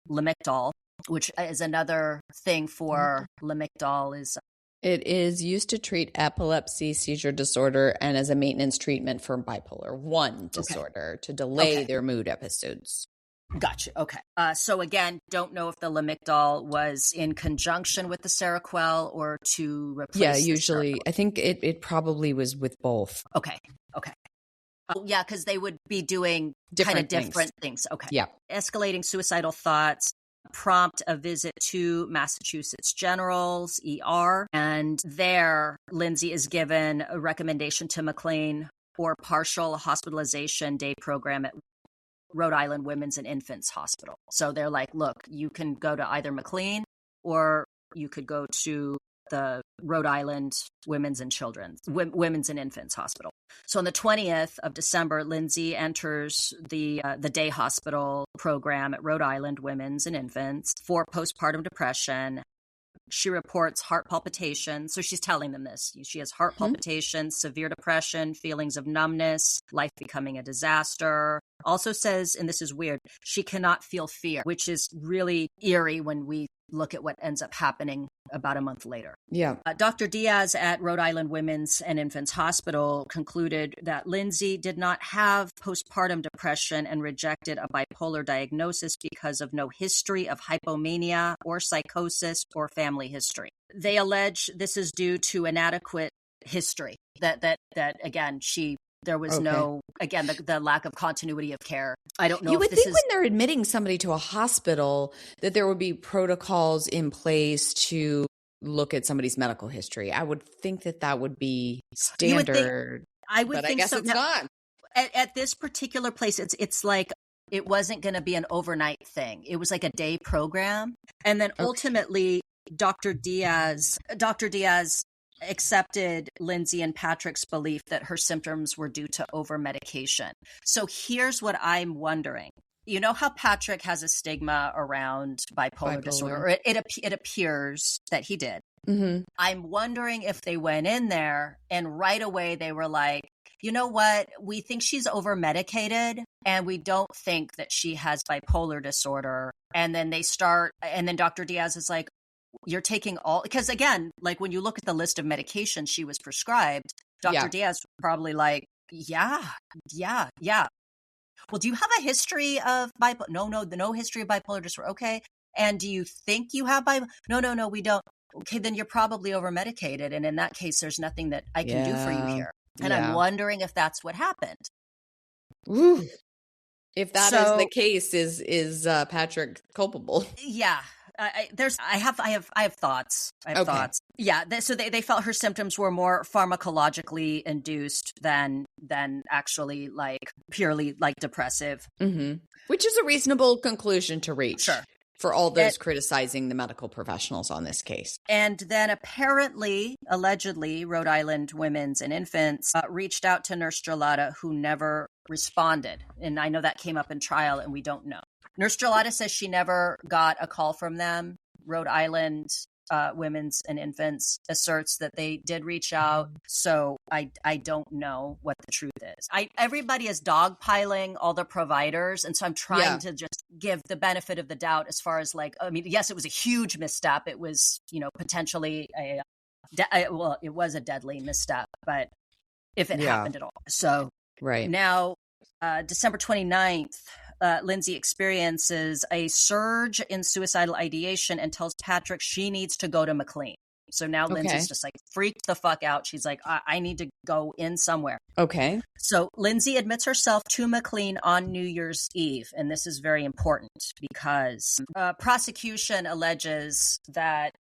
Lamictal, which is another thing for Lamictal is it is used to treat epilepsy, seizure disorder, and as a maintenance treatment for bipolar 1 disorder to delay their mood episodes. Gotcha. Okay. So again, don't know if the Lamictal was in conjunction with the Seroquel or to replace. Yeah, usually. I think it probably was with both. Okay. Yeah, because they would be doing kind of different things. Okay. Yeah. Escalating suicidal thoughts prompt a visit to Massachusetts General's ER. And there, Lindsay is given a recommendation to McLean for partial hospitalization day program at Rhode Island Women's and Infants Hospital. So they're like, look, you can go to either McLean or you could go to the Rhode Island Women's and Infants Hospital. So on the 20th of December, Lindsay enters the day hospital program at Rhode Island Women's and Infants for postpartum depression. She reports heart palpitations. So she's telling them this. She has heart palpitations, severe depression, feelings of numbness, life becoming a disaster. Also says, and this is weird, she cannot feel fear, which is really eerie when we look at what ends up happening about a month later. Yeah. Dr. Diaz at Rhode Island Women's and Infants Hospital concluded that Lindsay did not have postpartum depression and rejected a bipolar diagnosis because of no history of hypomania or psychosis or family history. They allege this is due to inadequate history, that again, there was no, again, the lack of continuity of care. I don't know you if would this think when they're admitting somebody to a hospital that there would be protocols in place to look at somebody's medical history. I would think that would be standard. I would but think I guess so. it's Now, not. At this particular place, it's like it wasn't going to be an overnight thing. It was like a day program. And then ultimately, Dr. Diaz accepted Lindsay and Patrick's belief that her symptoms were due to over-medication. So here's what I'm wondering. You know how Patrick has a stigma around bipolar disorder? Or it appears that he did. Mm-hmm. I'm wondering if they went in there and right away they were like, you know what? We think she's over-medicated and we don't think that she has bipolar disorder. And then Dr. Diaz is like, you're taking all, because again, like when you look at the list of medications she was prescribed, Dr. Diaz was probably like, yeah. Well, do you have a history of bipolar? No history of bipolar disorder. Okay. And do you think you have bipolar? No, we don't. Okay, then you're probably over medicated. And in that case, there's nothing that I can do for you here. And I'm wondering if that's what happened. Ooh. If that is the case, is Patrick culpable? Yeah. I have thoughts. Thoughts. Yeah. So they felt her symptoms were more pharmacologically induced than actually like purely like depressive. Mm-hmm. Which is a reasonable conclusion to reach. Sure. For all those criticizing the medical professionals on this case. And then allegedly, Rhode Island Women's and Infants reached out to Nurse Gelada, who never responded. And I know that came up in trial and we don't know. Nurse Gelada says she never got a call from them. Rhode Island Women's and Infants asserts that they did reach out. So I don't know what the truth is. Everybody is dogpiling all the providers. And so I'm trying to just give the benefit of the doubt as far as like, I mean, yes, it was a huge misstep. It was, potentially it was a deadly misstep, but if it happened at all. So now, December 29th, Lindsay experiences a surge in suicidal ideation and tells Patrick she needs to go to McLean. So now Lindsay's just like freaked the fuck out. She's like, I need to go in somewhere. Okay. So Lindsay admits herself to McLean on New Year's Eve. And this is very important because prosecution alleges that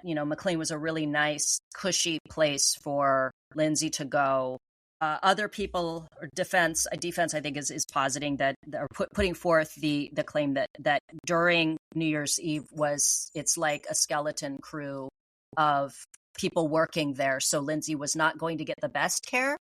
McLean was a really nice, cushy place for Lindsay to go. Other people, or defense, I think is positing that, or putting forth the claim that during New Year's Eve it's like a skeleton crew of people working there. So Lindsay was not going to get the best care.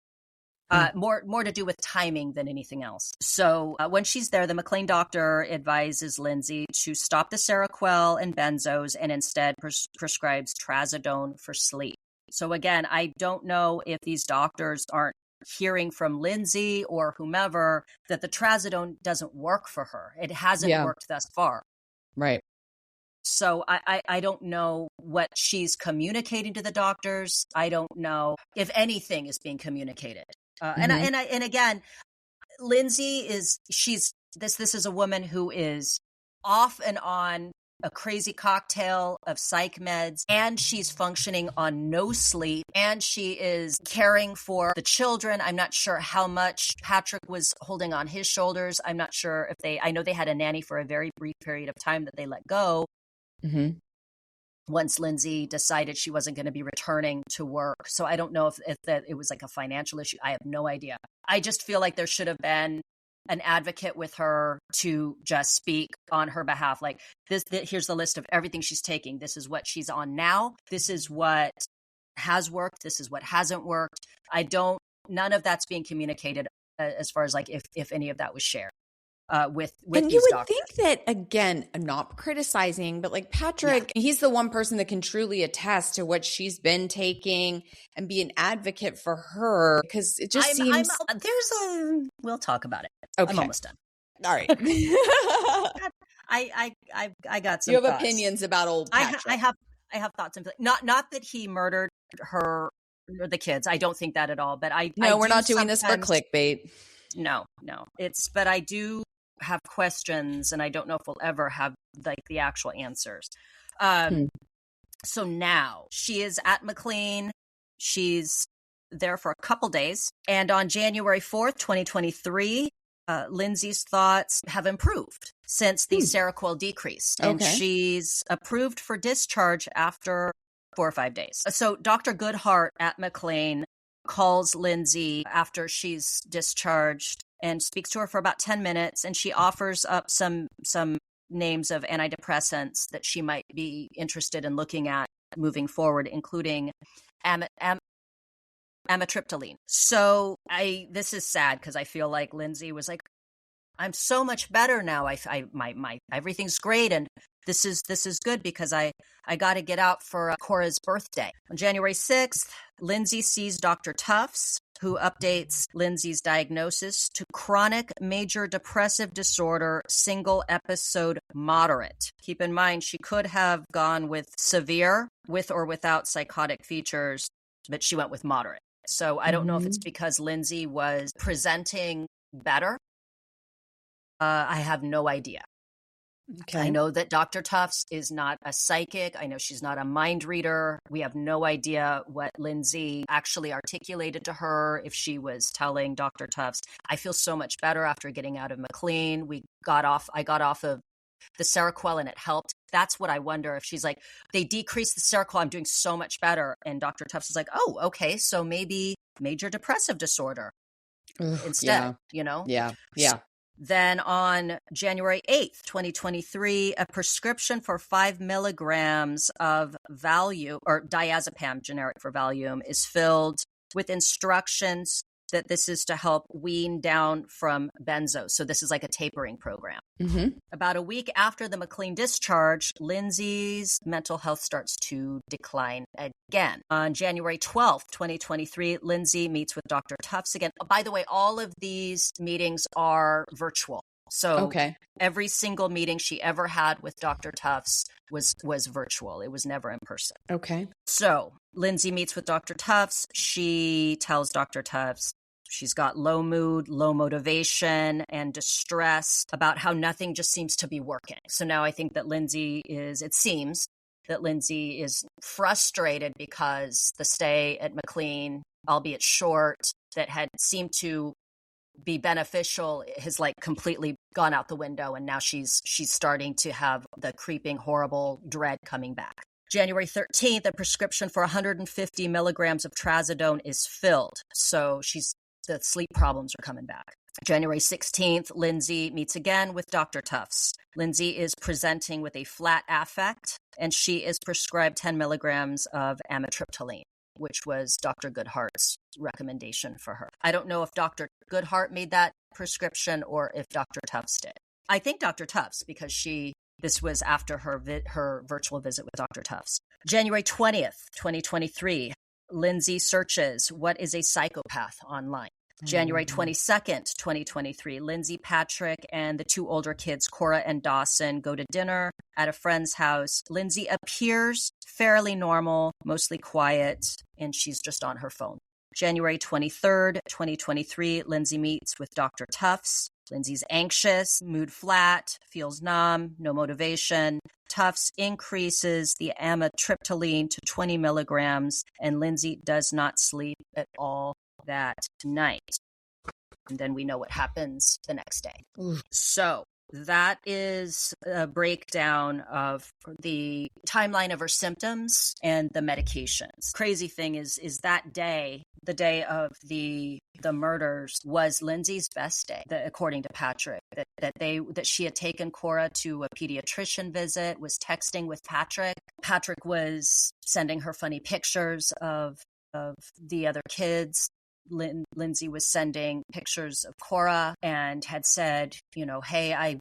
More to do with timing than anything else. So when she's there, the McLean doctor advises Lindsay to stop the Seroquel and benzos and instead prescribes trazodone for sleep. So again, I don't know if these doctors aren't hearing from Lindsay or whomever that the trazodone doesn't work for her. It hasn't worked thus far. Right. So I don't know what she's communicating to the doctors. I don't know if anything is being communicated. And again, Lindsay this is a woman who is off and on a crazy cocktail of psych meds, and she's functioning on no sleep, and she is caring for the children. I'm not sure how much Patrick was holding on his shoulders. I'm not sure if I know they had a nanny for a very brief period of time that they let go. Mm-hmm. Once Lindsay decided she wasn't going to be returning to work. So I don't know if that it was like a financial issue. I have no idea. I just feel like there should have been an advocate with her to just speak on her behalf. Like here's the list of everything she's taking. This is what she's on now. This is what has worked. This is what hasn't worked. None of that's being communicated as far as like if any of that was shared. With and these you would doctors. think that, again, I'm not criticizing, but like Patrick, he's the one person that can truly attest to what she's been taking and be an advocate for her, because it just seems we'll talk about it. Okay. I'm almost done. All right. I got some. You have thoughts. opinions about old Patrick. I have thoughts and not that he murdered her or the kids. I don't think that at all. But we're not doing this for clickbait. No. But I do have questions, and I don't know if we'll ever have like the actual answers. So now she is at McLean. She's there for a couple days, and on January 4th, 2023, Lindsay's thoughts have improved since the Seroquel decreased, and she's approved for discharge after 4 or 5 days. So Dr. Goodhart at McLean calls Lindsay after she's discharged and speaks to her for about 10 minutes, and she offers up some names of antidepressants that she might be interested in looking at moving forward, including amitriptyline. So this is sad because I feel like Lindsay was like, I'm so much better now. My everything's great, and this is good because I got to get out for Cora's birthday. On January 6th, Lindsay sees Dr. Tufts, who updates Lindsay's diagnosis to chronic major depressive disorder, single episode moderate. Keep in mind, she could have gone with severe, with or without psychotic features, but she went with moderate. So I don't know if it's because Lindsay was presenting better. I have no idea. Okay. I know that Dr. Tufts is not a psychic. I know she's not a mind reader. We have no idea what Lindsay actually articulated to her, if she was telling Dr. Tufts, I feel so much better after getting out of McLean. I got off of the Seroquel and it helped. That's what I wonder, if she's like, they decreased the Seroquel, I'm doing so much better. And Dr. Tufts is like, oh, okay, so maybe major depressive disorder instead, Yeah. Then on January 8th, 2023, a prescription for 5 milligrams of Valium, or diazepam, generic for Valium, is filled with instructions that this is to help wean down from benzos. So this is like a tapering program. Mm-hmm. About a week after the McLean discharge, Lindsay's mental health starts to decline again. On January 12th, 2023, Lindsay meets with Dr. Tufts again. By the way, all of these meetings are virtual. So every single meeting she ever had with Dr. Tufts was virtual. It was never in person. Okay. So Lindsay meets with Dr. Tufts. She tells Dr. Tufts she's got low mood, low motivation, and distress about how nothing just seems to be working. So now I think that Lindsay that Lindsay is frustrated because the stay at McLean, albeit short, that had seemed to be beneficial, has like completely gone out the window. And now she's starting to have the creeping, horrible dread coming back. January 13th, a prescription for 150 milligrams of trazodone is filled. So the sleep problems are coming back. January 16th, Lindsay meets again with Dr. Tufts. Lindsay is presenting with a flat affect, and she is prescribed 10 milligrams of amitriptyline, which was Dr. Goodhart's recommendation for her. I don't know if Dr. Goodhart made that prescription or if Dr. Tufts did. I think Dr. Tufts, because this was after her virtual visit with Dr. Tufts. January 20th, 2023, Lindsay searches, what is a psychopath online? January 22nd, 2023, Lindsay, Patrick, and the two older kids, Cora and Dawson, go to dinner at a friend's house. Lindsay appears fairly normal, mostly quiet, and she's just on her phone. January 23rd, 2023, Lindsay meets with Dr. Tufts. Lindsay's anxious, mood flat, feels numb, no motivation. Tufts increases the amitriptyline to 20 milligrams, and Lindsay does not sleep at all that night. And then we know what happens the next day. Ooh. So that is a breakdown of the timeline of her symptoms and the medications. Crazy thing is that day, the day of the murders, was Lindsay's best day, according to Patrick. That she had taken Cora to a pediatrician visit, was texting with Patrick. Patrick was sending her funny pictures of the other kids. Lindsay was sending pictures of Cora and had said, hey,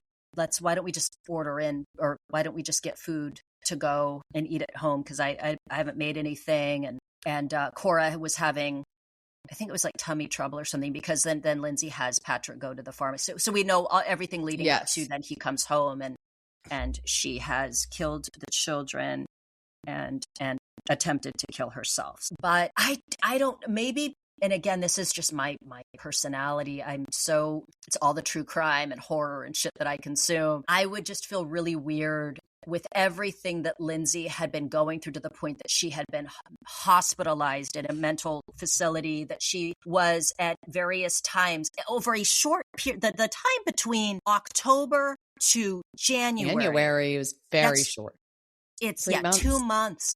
why don't we just order in, or why don't we just get food to go and eat at home? Cause I haven't made anything. And Cora was having, I think it was like tummy trouble or something, because then Lindsay has Patrick go to the pharmacy. So we know everything leading up to then he comes home and she has killed the children and attempted to kill herself. But I don't, maybe, and again, this is just my personality. It's all the true crime and horror and shit that I consume. I would just feel really weird with everything that Lindsay had been going through, to the point that she had been hospitalized in a mental facility, that she was at various times over a short period. The time between October to January was very short. It's 3 months. 2 months.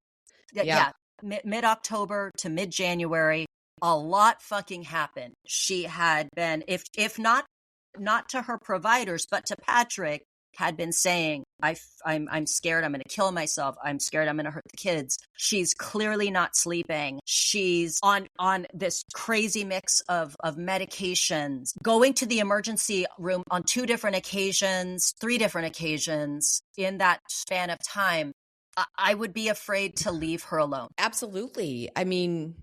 Yeah. Mid-October to mid-January. A lot fucking happened. She had been, if not to her providers, but to Patrick, had been saying, I'm scared I'm going to kill myself. I'm scared I'm going to hurt the kids. She's clearly not sleeping. She's on this crazy mix of medications, going to the emergency room on 3 different occasions in that span of time. I would be afraid to leave her alone. Absolutely. I mean,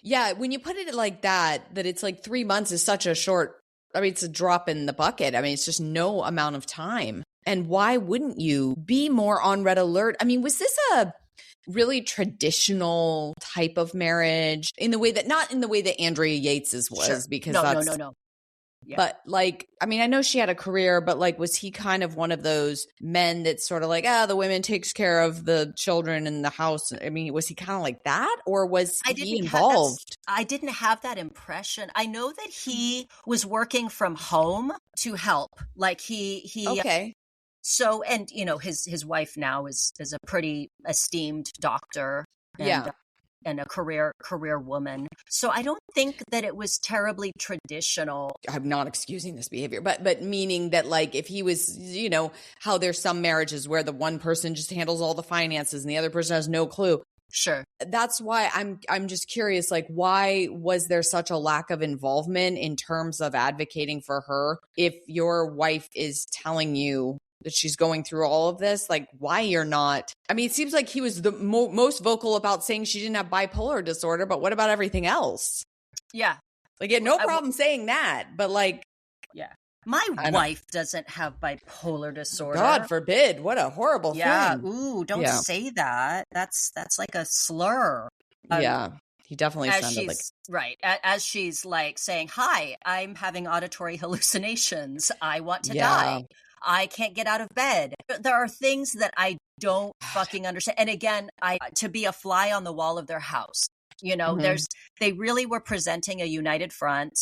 yeah, when you put it like that it's like 3 months is such a short, it's a drop in the bucket. It's just no amount of time. And why wouldn't you be more on red alert? Was this a really traditional type of marriage not in the way that Andrea Yates's was? Sure. Because No. Yeah. But I know she had a career, but was he kind of one of those men that's sort of like, the women takes care of the children in the house? Was he kind of like that, or was he involved? I didn't have that impression. I know that he was working from home to help. Okay. So, and his wife now is a pretty esteemed doctor. And a career woman. So I don't think that it was terribly traditional. I'm not excusing this behavior, but meaning that if he was, how there's some marriages where the one person just handles all the finances and the other person has no clue. Sure. That's why I'm just curious, why was there such a lack of involvement in terms of advocating for her if your wife is telling you that she's going through all of this? Why you're not? It seems like he was the most vocal about saying she didn't have bipolar disorder, but what about everything else? Yeah. He had no problem saying that, but yeah. My wife doesn't have bipolar disorder. God forbid. What a horrible thing. Yeah. Ooh, don't say that. That's like a slur. Yeah. He definitely sounded like... Right. As she's saying, hi, I'm having auditory hallucinations. I want to die. I can't get out of bed. There are things that I don't fucking understand. And again, to be a fly on the wall of their house, they really were presenting a united front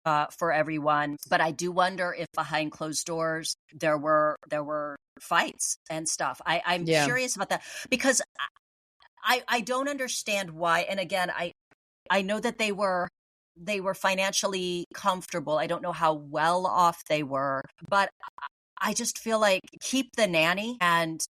for everyone. But I do wonder if behind closed doors there were fights and stuff. I'm curious about that because I don't understand why. And again, I know that they were financially comfortable. I don't know how well off they were, but I just feel like keep the nanny and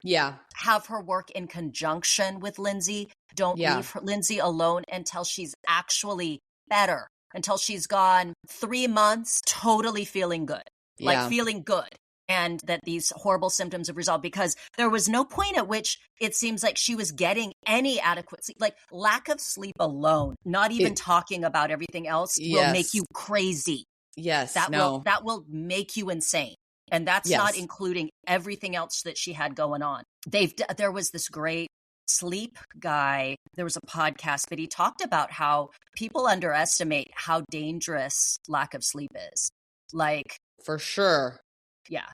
have her work in conjunction with Lindsay. Don't leave Lindsay alone until she's actually better, until she's gone 3 months totally feeling good, feeling good. And that these horrible symptoms have resolved, because there was no point at which it seems like she was getting any adequate sleep. Like lack of sleep alone, not even talking about everything else, will make you crazy. Yes. That will make you insane. And that's not including everything else that she had going on. There was this great sleep guy. There was a podcast, but he talked about how people underestimate how dangerous lack of sleep is. Like, for sure. Yeah.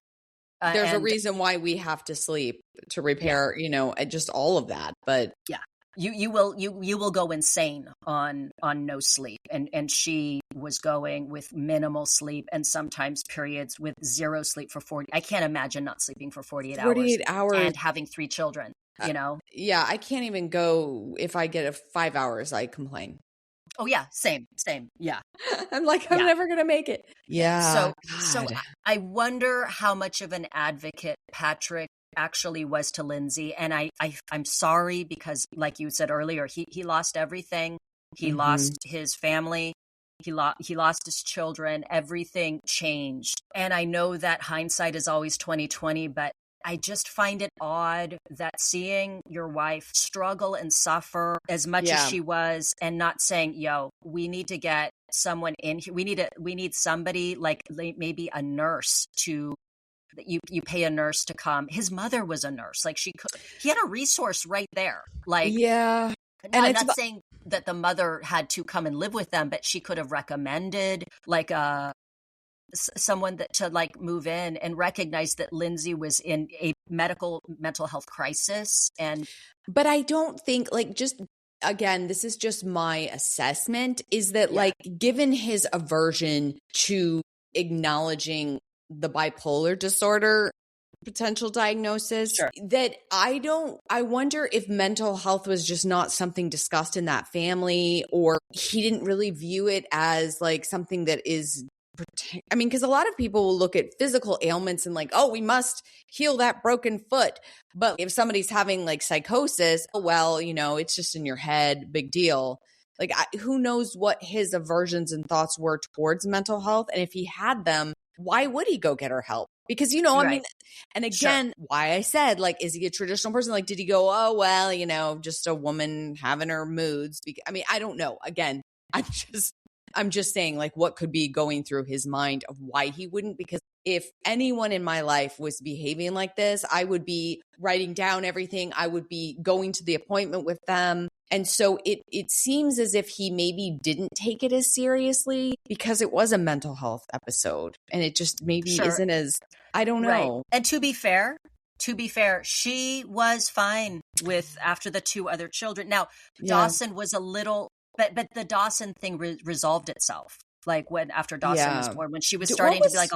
There's a reason why we have to sleep to repair, just all of that. But you will go insane on no sleep. And she was going with minimal sleep and sometimes periods with zero sleep for 40. I can't imagine not sleeping for 48 hours and having 3 children, Yeah. I can't even go if I get 5 hours, I complain. Oh yeah, same. Yeah. I'm like, I'm never going to make it. Yeah. So I wonder how much of an advocate Patrick actually was to Lindsay. And I'm sorry, because like you said earlier, he lost everything. He lost his family. He lost his children. Everything changed. And I know that hindsight is always 20/20, but I just find it odd that seeing your wife struggle and suffer as much as she was, and not saying, "Yo, we need to get someone in here. We need somebody like maybe a nurse to." You pay a nurse to come. His mother was a nurse. Like he had a resource right there. Like, yeah. And I'm not saying that the mother had to come and live with them, but she could have recommended like someone that to like move in and recognize that Lindsay was in a mental health crisis. But I don't think again, this is just my assessment, is that like, given his aversion to acknowledging the bipolar disorder potential diagnosis, that I wonder if mental health was just not something discussed in that family, or he didn't really view it as like something that is, I mean, because a lot of people will look at physical ailments and like, oh, we must heal that broken foot. But if somebody's having like psychosis, well, it's just in your head, big deal. Like, who knows what his aversions and thoughts were towards mental health? And if he had them, why would he go get her help? Because, I mean, and again, why I said, like, is he a traditional person? Like, did he go, oh, well, just a woman having her moods? I mean, I don't know. Again, I'm just saying, like, what could be going through his mind of why he wouldn't? Because if anyone in my life was behaving like this, I would be writing down everything. I would be going to the appointment with them. And so it seems as if he maybe didn't take it as seriously because it was a mental health episode. And it just maybe isn't as, I don't know. Right. And to be fair, she was fine with after the 2 other children. Now, Dawson was a little, but the Dawson thing resolved itself. Like after Dawson was born, when she was starting to be like,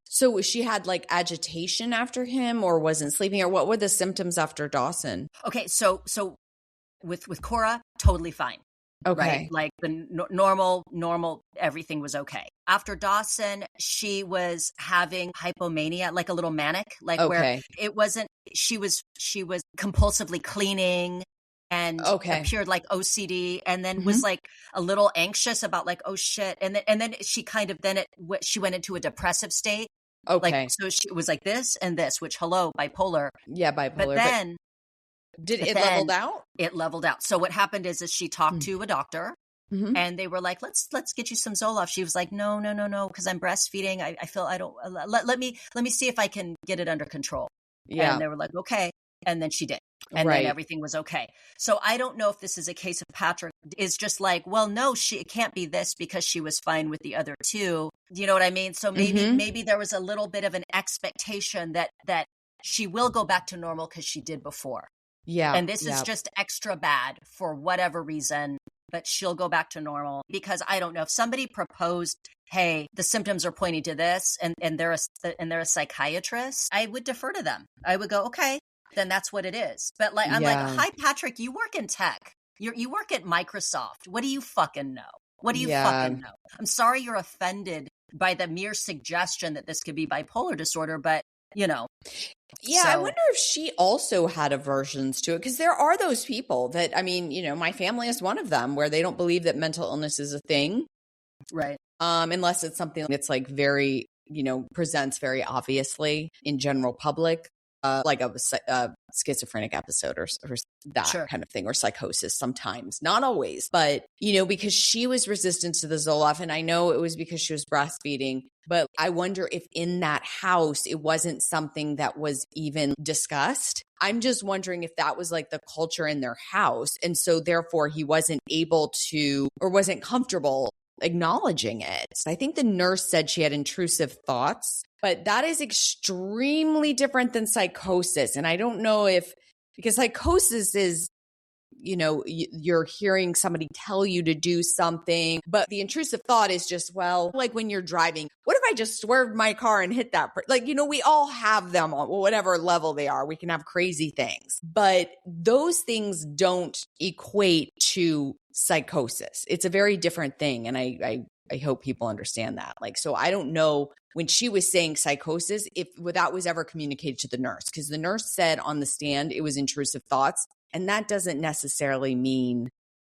So she had like agitation after him, or wasn't sleeping, or what were the symptoms after Dawson? Okay. So with Cora, totally fine. Okay. Right? Like the normal, everything was okay. After Dawson, she was having hypomania, like a little manic, like where it wasn't, she was compulsively cleaning and appeared like OCD, and then was like a little anxious about like, oh shit. And then she kind of, she went into a depressive state. Okay. Like, so she was like this and this, which bipolar. Yeah. Bipolar. But then leveled out? It leveled out. So what happened is she talked to a doctor, and they were like, let's get you some Zoloft. She was like, no, because I'm breastfeeding. I feel I don't, let me see if I can get it under control. Yeah. And they were like, okay. And then she did. And then everything was okay. So I don't know if this is a case of Patrick is just like, well, no, it can't be this because she was fine with the other 2. Do you know what I mean? So maybe there was a little bit of an expectation that she will go back to normal because she did before. Yeah. And this is just extra bad for whatever reason, but she'll go back to normal. Because I don't know, if somebody proposed, hey, the symptoms are pointing to this, and they're a psychiatrist, I would defer to them. I would go, okay, then that's what it is. But like, I'm like, hi, Patrick, you work in tech. You work at Microsoft. What do you fucking know? What do you fucking know? I'm sorry you're offended by the mere suggestion that this could be bipolar disorder, but you know. Yeah, so. I wonder if she also had aversions to it, because there are those people that, I mean, you know, my family is one of them, where they don't believe that mental illness is a thing. Right. Unless it's something that's like very, you know, presents very obviously in general public, like a schizophrenic episode or that kind of thing, or psychosis sometimes, not always, but, you know, because she was resistant to the Zoloft, and I know it was because she was breastfeeding, but I wonder if in that house, it wasn't something that was even discussed. I'm just wondering if that was like the culture in their house. And so therefore he wasn't able to, or wasn't comfortable acknowledging it. I think the nurse said she had intrusive thoughts, but that is extremely different than psychosis. And I don't know if, because psychosis is, you know, you're hearing somebody tell you to do something, but the intrusive thought is just, well, like when you're driving, what if I just swerved my car and hit that? Like, you know, we all have them on whatever level they are. We can have crazy things, but those things don't equate to psychosis. It's a very different thing. And I hope people understand that. Like, so I don't know when she was saying psychosis, if that was ever communicated to the nurse, because the nurse said on the stand, it was intrusive thoughts. And that doesn't necessarily mean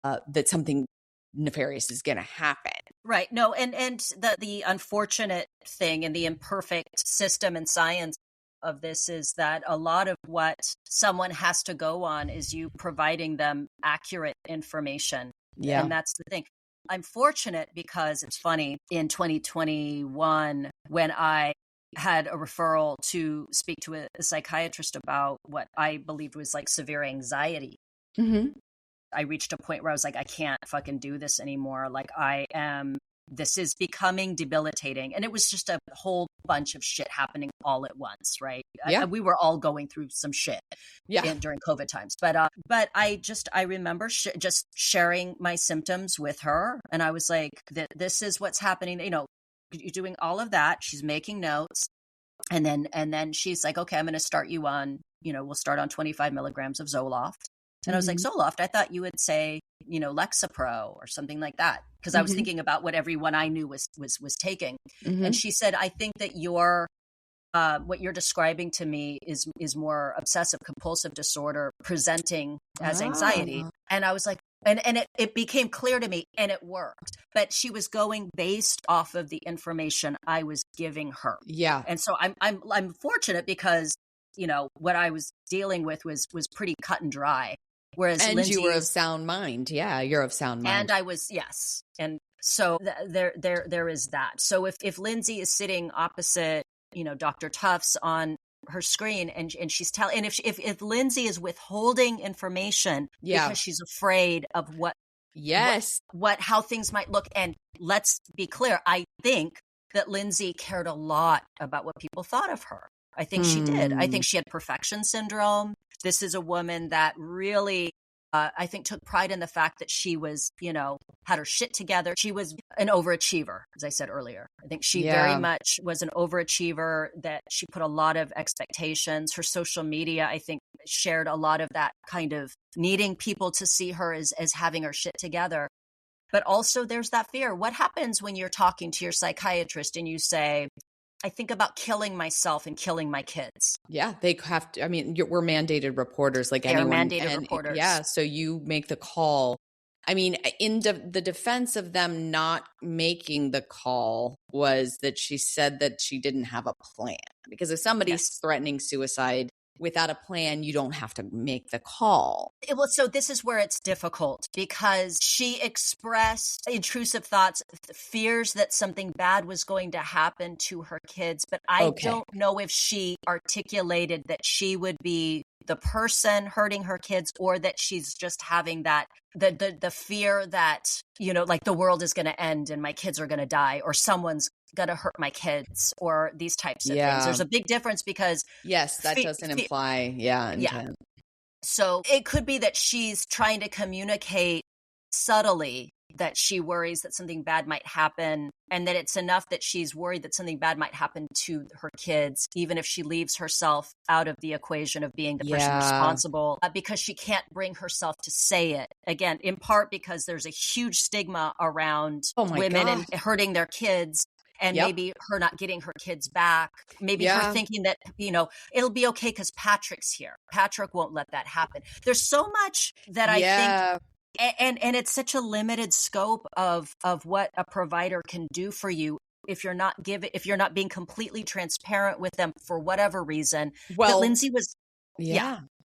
that something nefarious is going to happen. Right. No. And the unfortunate thing in the imperfect system and science of this is that a lot of what someone has to go on is you providing them accurate information. Yeah. And that's the thing. I'm fortunate because it's funny, in 2021, when I had a referral to speak to a psychiatrist about what I believed was like severe anxiety. Mm-hmm. I reached a point where I was like, I can't fucking do this anymore. Like this is becoming debilitating. And it was just a whole bunch of shit happening all at once, right? Yeah. We were all going through some shit during COVID times. But I remember just sharing my symptoms with her. And I was like, this is what's happening. You know, you're doing all of that. She's making notes. And then she's like, okay, I'm going to start you on, you know, we'll start on 25 milligrams of Zoloft. And I was like, Zoloft, I thought you would say, you know, Lexapro or something like that. Because I was thinking about what everyone I knew was taking. And she said, I think that what you're describing to me is more obsessive compulsive disorder presenting as anxiety. And I was like, and it became clear to me, and it worked. But she was going based off of the information I was giving her. Yeah. And so I'm fortunate because, you know, what I was dealing with was pretty cut and dry. Whereas Lindsay, you were of sound mind. Yeah, you're of sound mind. And I was, yes. And so there is that. So if Lindsay is sitting opposite, you know, Dr. Tufts on her screen and she's telling, and if Lindsay is withholding information because she's afraid of how things might look. And let's be clear, I think that Lindsay cared a lot about what people thought of her. I think she did. I think she had perfection syndrome. This is a woman that really, I think, took pride in the fact that she was, you know, had her shit together. She was an overachiever, as I said earlier. I think she very much was an overachiever, that she put a lot of expectations. Her social media, I think, shared a lot of that kind of needing people to see her as having her shit together. But also there's that fear. What happens when you're talking to your psychiatrist and you say, I think about killing myself and killing my kids? Yeah, they have to. I mean, we're mandated reporters like anyone. They're mandated reporters. Yeah, so you make the call. I mean, in the defense of them not making the call was that she said that she didn't have a plan. Because if somebody's threatening suicide without a plan, you don't have to make the call. Well, so this is where it's difficult, because she expressed intrusive thoughts, fears that something bad was going to happen to her kids. But I don't know if she articulated that she would be the person hurting her kids, or that she's just having that the fear that, like the world is going to end and my kids are going to die, or someone's going to hurt my kids, or these types of things. There's a big difference because yes, that doesn't imply intent. Yeah. So it could be that she's trying to communicate subtly that she worries that something bad might happen, and that it's enough that she's worried that something bad might happen to her kids, even if she leaves herself out of the equation of being the person responsible, because she can't bring herself to say it. Again, in part because there's a huge stigma around women and hurting their kids. And maybe her not getting her kids back, maybe her thinking that, it'll be okay because Patrick's here. Patrick won't let that happen. There's so much that I think, and it's such a limited scope of what a provider can do for you if you're not being completely transparent with them for whatever reason. Well, Lindsay was,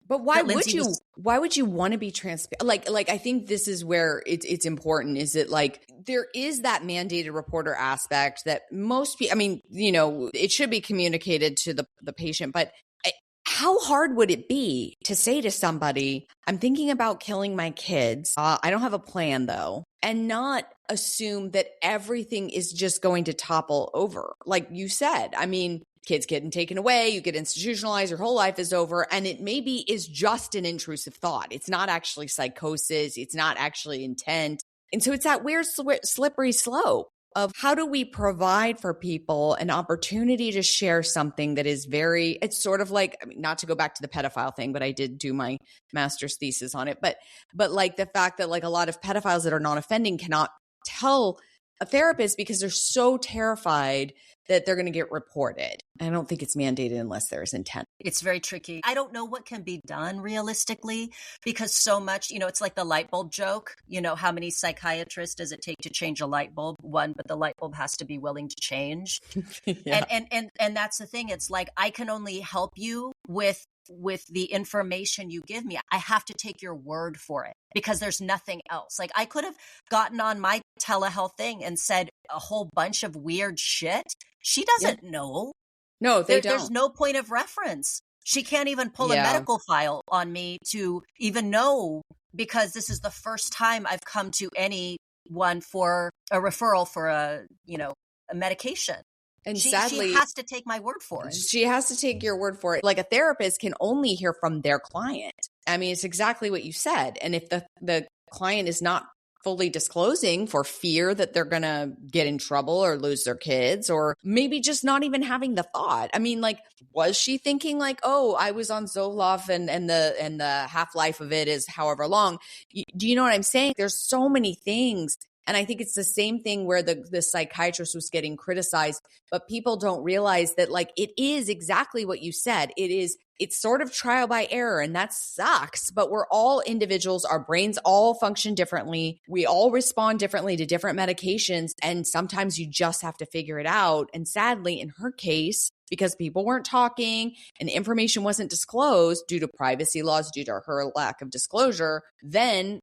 But why would you want to be transparent? Like I think this is where it's important, is that like there is that mandated reporter aspect that most people, I mean, it should be communicated to the patient, but how hard would it be to say to somebody, I'm thinking about killing my kids. I don't have a plan though, and not assume that everything is just going to topple over. Like you said, I mean, kids getting taken away, you get institutionalized, your whole life is over. And it maybe is just an intrusive thought. It's not actually psychosis. It's not actually intent. And so it's that weird slippery slope of how do we provide for people an opportunity to share something that is it's sort of like, I mean, not to go back to the pedophile thing, but I did do my master's thesis on it. But like the fact that like a lot of pedophiles that are non-offending cannot tell a therapist because they're so terrified that they're going to get reported. I don't think it's mandated unless there's intent. It's very tricky. I don't know what can be done realistically, because so much, it's like the light bulb joke. How many psychiatrists does it take to change a light bulb? One, but the light bulb has to be willing to change. And that's the thing. It's like, I can only help you with the information you give me. I have to take your word for it because there's nothing else. Like, I could have gotten on my telehealth thing and said a whole bunch of weird shit. She doesn't know. No, they don't. There's no point of reference. She can't even pull a medical file on me to even know, because this is the first time I've come to anyone for a referral for a medication. And sadly, she has to take my word for it. She has to take your word for it. Like a therapist can only hear from their client. I mean, it's exactly what you said. And if the client is not fully disclosing for fear that they're going to get in trouble or lose their kids, or maybe just not even having the thought. I mean, like, was she thinking like, oh, I was on Zoloft and the half-life of it is however long? Do you know what I'm saying? There's so many things. And I think it's the same thing where the psychiatrist was getting criticized, but people don't realize that like it is exactly what you said. It's sort of trial by error, and that sucks, but we're all individuals. Our brains all function differently. We all respond differently to different medications, and sometimes you just have to figure it out. And sadly, in her case, because people weren't talking and information wasn't disclosed due to privacy laws, due to her lack of disclosure, then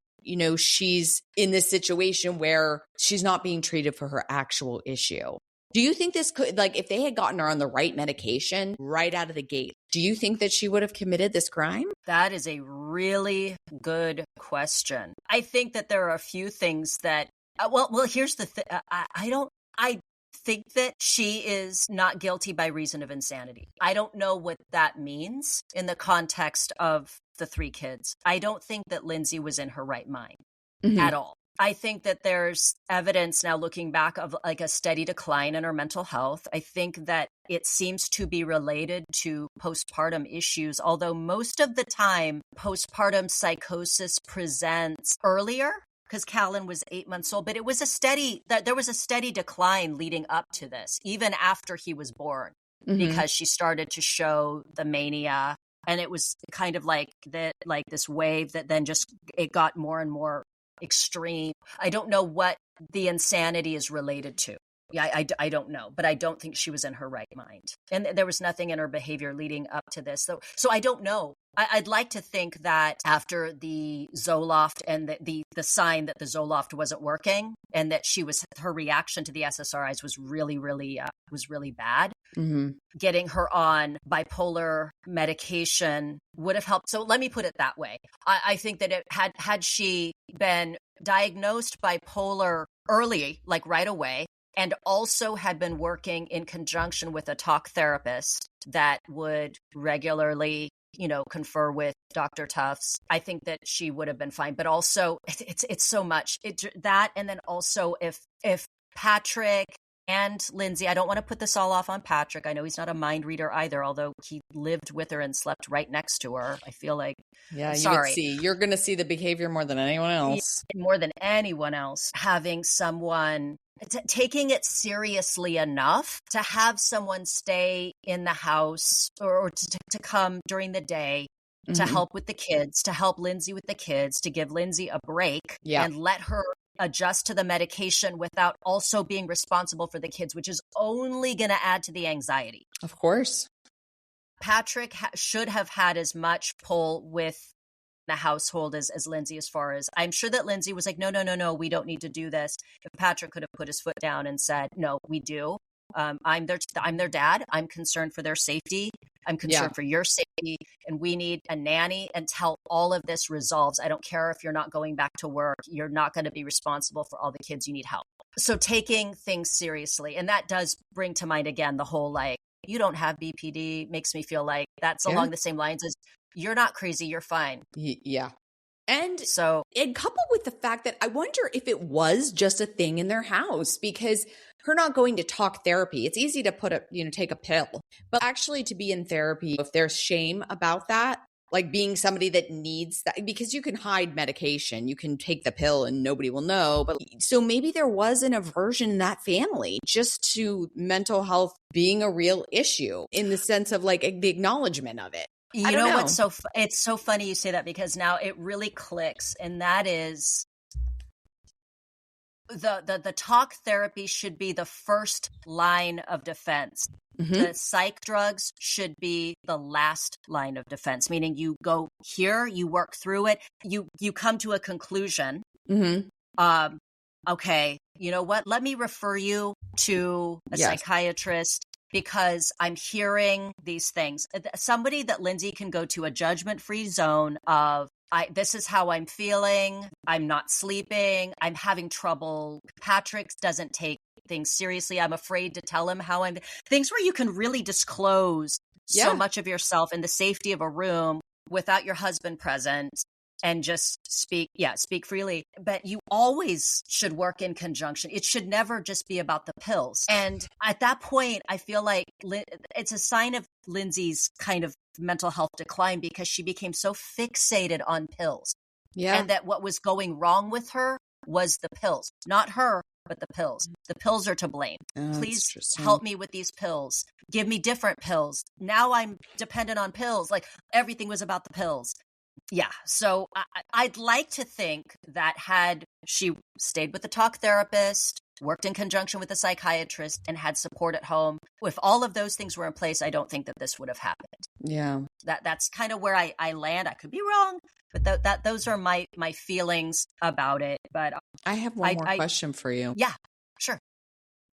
she's in this situation where she's not being treated for her actual issue. Do you think this could, like, if they had gotten her on the right medication right out of the gate, do you think that she would have committed this crime? That is a really good question. I think that there are a few things that, well, here's the thing. I think that she is not guilty by reason of insanity. I don't know what that means in the context of the 3 kids. I don't think that Lindsay was in her right mind at all. I think that there's evidence now looking back of like a steady decline in her mental health. I think that it seems to be related to postpartum issues, although most of the time postpartum psychosis presents earlier, because Callan was 8 months old, but there was a steady decline leading up to this, even after he was born, because she started to show the mania. And it was kind of like this wave that then just, it got more and more extreme. I don't know what the insanity is related to. Yeah, I don't know, but I don't think she was in her right mind. And there was nothing in her behavior leading up to this. So I don't know. I'd like to think that after the Zoloft and the sign that the Zoloft wasn't working, and that her reaction to the SSRIs was really bad. Mm-hmm. Getting her on bipolar medication would have helped. So let me put it that way. I think that had she been diagnosed bipolar early, like right away, and also had been working in conjunction with a talk therapist that would regularly, confer with Dr. Tufts, I think that she would have been fine. But also, it's so much that, and then also if Patrick and Lindsay, I don't want to put this all off on Patrick. I know he's not a mind reader either, although he lived with her and slept right next to her. I feel like, yeah, sorry. You're going to see the behavior more than anyone else. More than anyone else, having someone taking it seriously enough to have someone stay in the house or to come during the day to help with the kids, to help Lindsay with the kids, to give Lindsay a break and let her adjust to the medication without also being responsible for the kids, which is only going to add to the anxiety. Of course. Patrick should have had as much pull with the household as Lindsay, as far as I'm sure that Lindsay was like, no, we don't need to do this. If Patrick could have put his foot down and said, no, we do. I'm their dad. I'm concerned for their safety. I'm concerned for your safety, and we need a nanny until all of this resolves. I don't care if you're not going back to work. You're not going to be responsible for all the kids. You need help. So taking things seriously. And that does bring to mind again, the whole, like, you don't have BPD makes me feel like that's along the same lines as you're not crazy. You're fine. Yeah. And coupled with the fact that I wonder if it was just a thing in their house, because her not going to talk therapy, it's easy to take a pill, but actually to be in therapy, if there's shame about that, like being somebody that needs that, because you can hide medication, you can take the pill and nobody will know. But so maybe there was an aversion in that family just to mental health being a real issue in the sense of like the acknowledgement of it. You know what's it's so funny you say that, because now it really clicks, and that is the talk therapy should be the first line of defense. The psych drugs should be the last line of defense, meaning you go here, you work through it, you come to a conclusion. Okay, you know what? Let me refer you to a psychiatrist, because I'm hearing these things. Somebody that Lindsay can go to a judgment-free zone of, this is how I'm feeling. I'm not sleeping. I'm having trouble. Patrick doesn't take things seriously. I'm afraid to tell him how I'm. Things where you can really disclose so much of yourself in the safety of a room without your husband present, and just speak freely. But you always should work in conjunction. It should never just be about the pills. And at that point, I feel like it's a sign of Lindsay's kind of mental health decline, because she became so fixated on pills. And that what was going wrong with her was the pills, not her, but the pills. The pills are to blame. Please help me with these pills. Give me different pills. Now I'm dependent on pills. Like, everything was about the pills. Yeah. So I'd like to think that had she stayed with the talk therapist, worked in conjunction with a psychiatrist, and had support at home, if all of those things were in place, I don't think that this would have happened. Yeah. That's kind of where I land. I could be wrong, but those are my feelings about it. But I have one more question for you. Yeah, sure.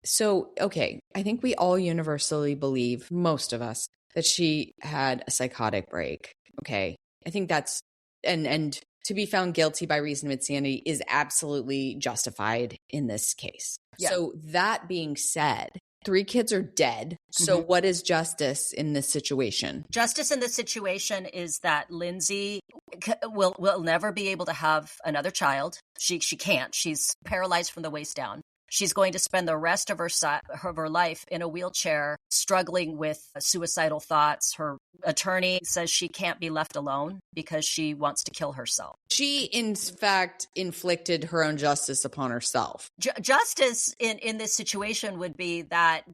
So, okay, I think we all universally believe, most of us, that she had a psychotic break. Okay. I think that's, and to be found guilty by reason of insanity is absolutely justified in this case. Yeah. So that being said, 3 kids are dead. So what is justice in this situation? Justice in this situation is that Lindsay will never be able to have another child. She can't. She's paralyzed from the waist down. She's going to spend the rest of her life in a wheelchair, struggling with suicidal thoughts. Her attorney says she can't be left alone because she wants to kill herself. She, in fact, inflicted her own justice upon herself. Justice in this situation would be that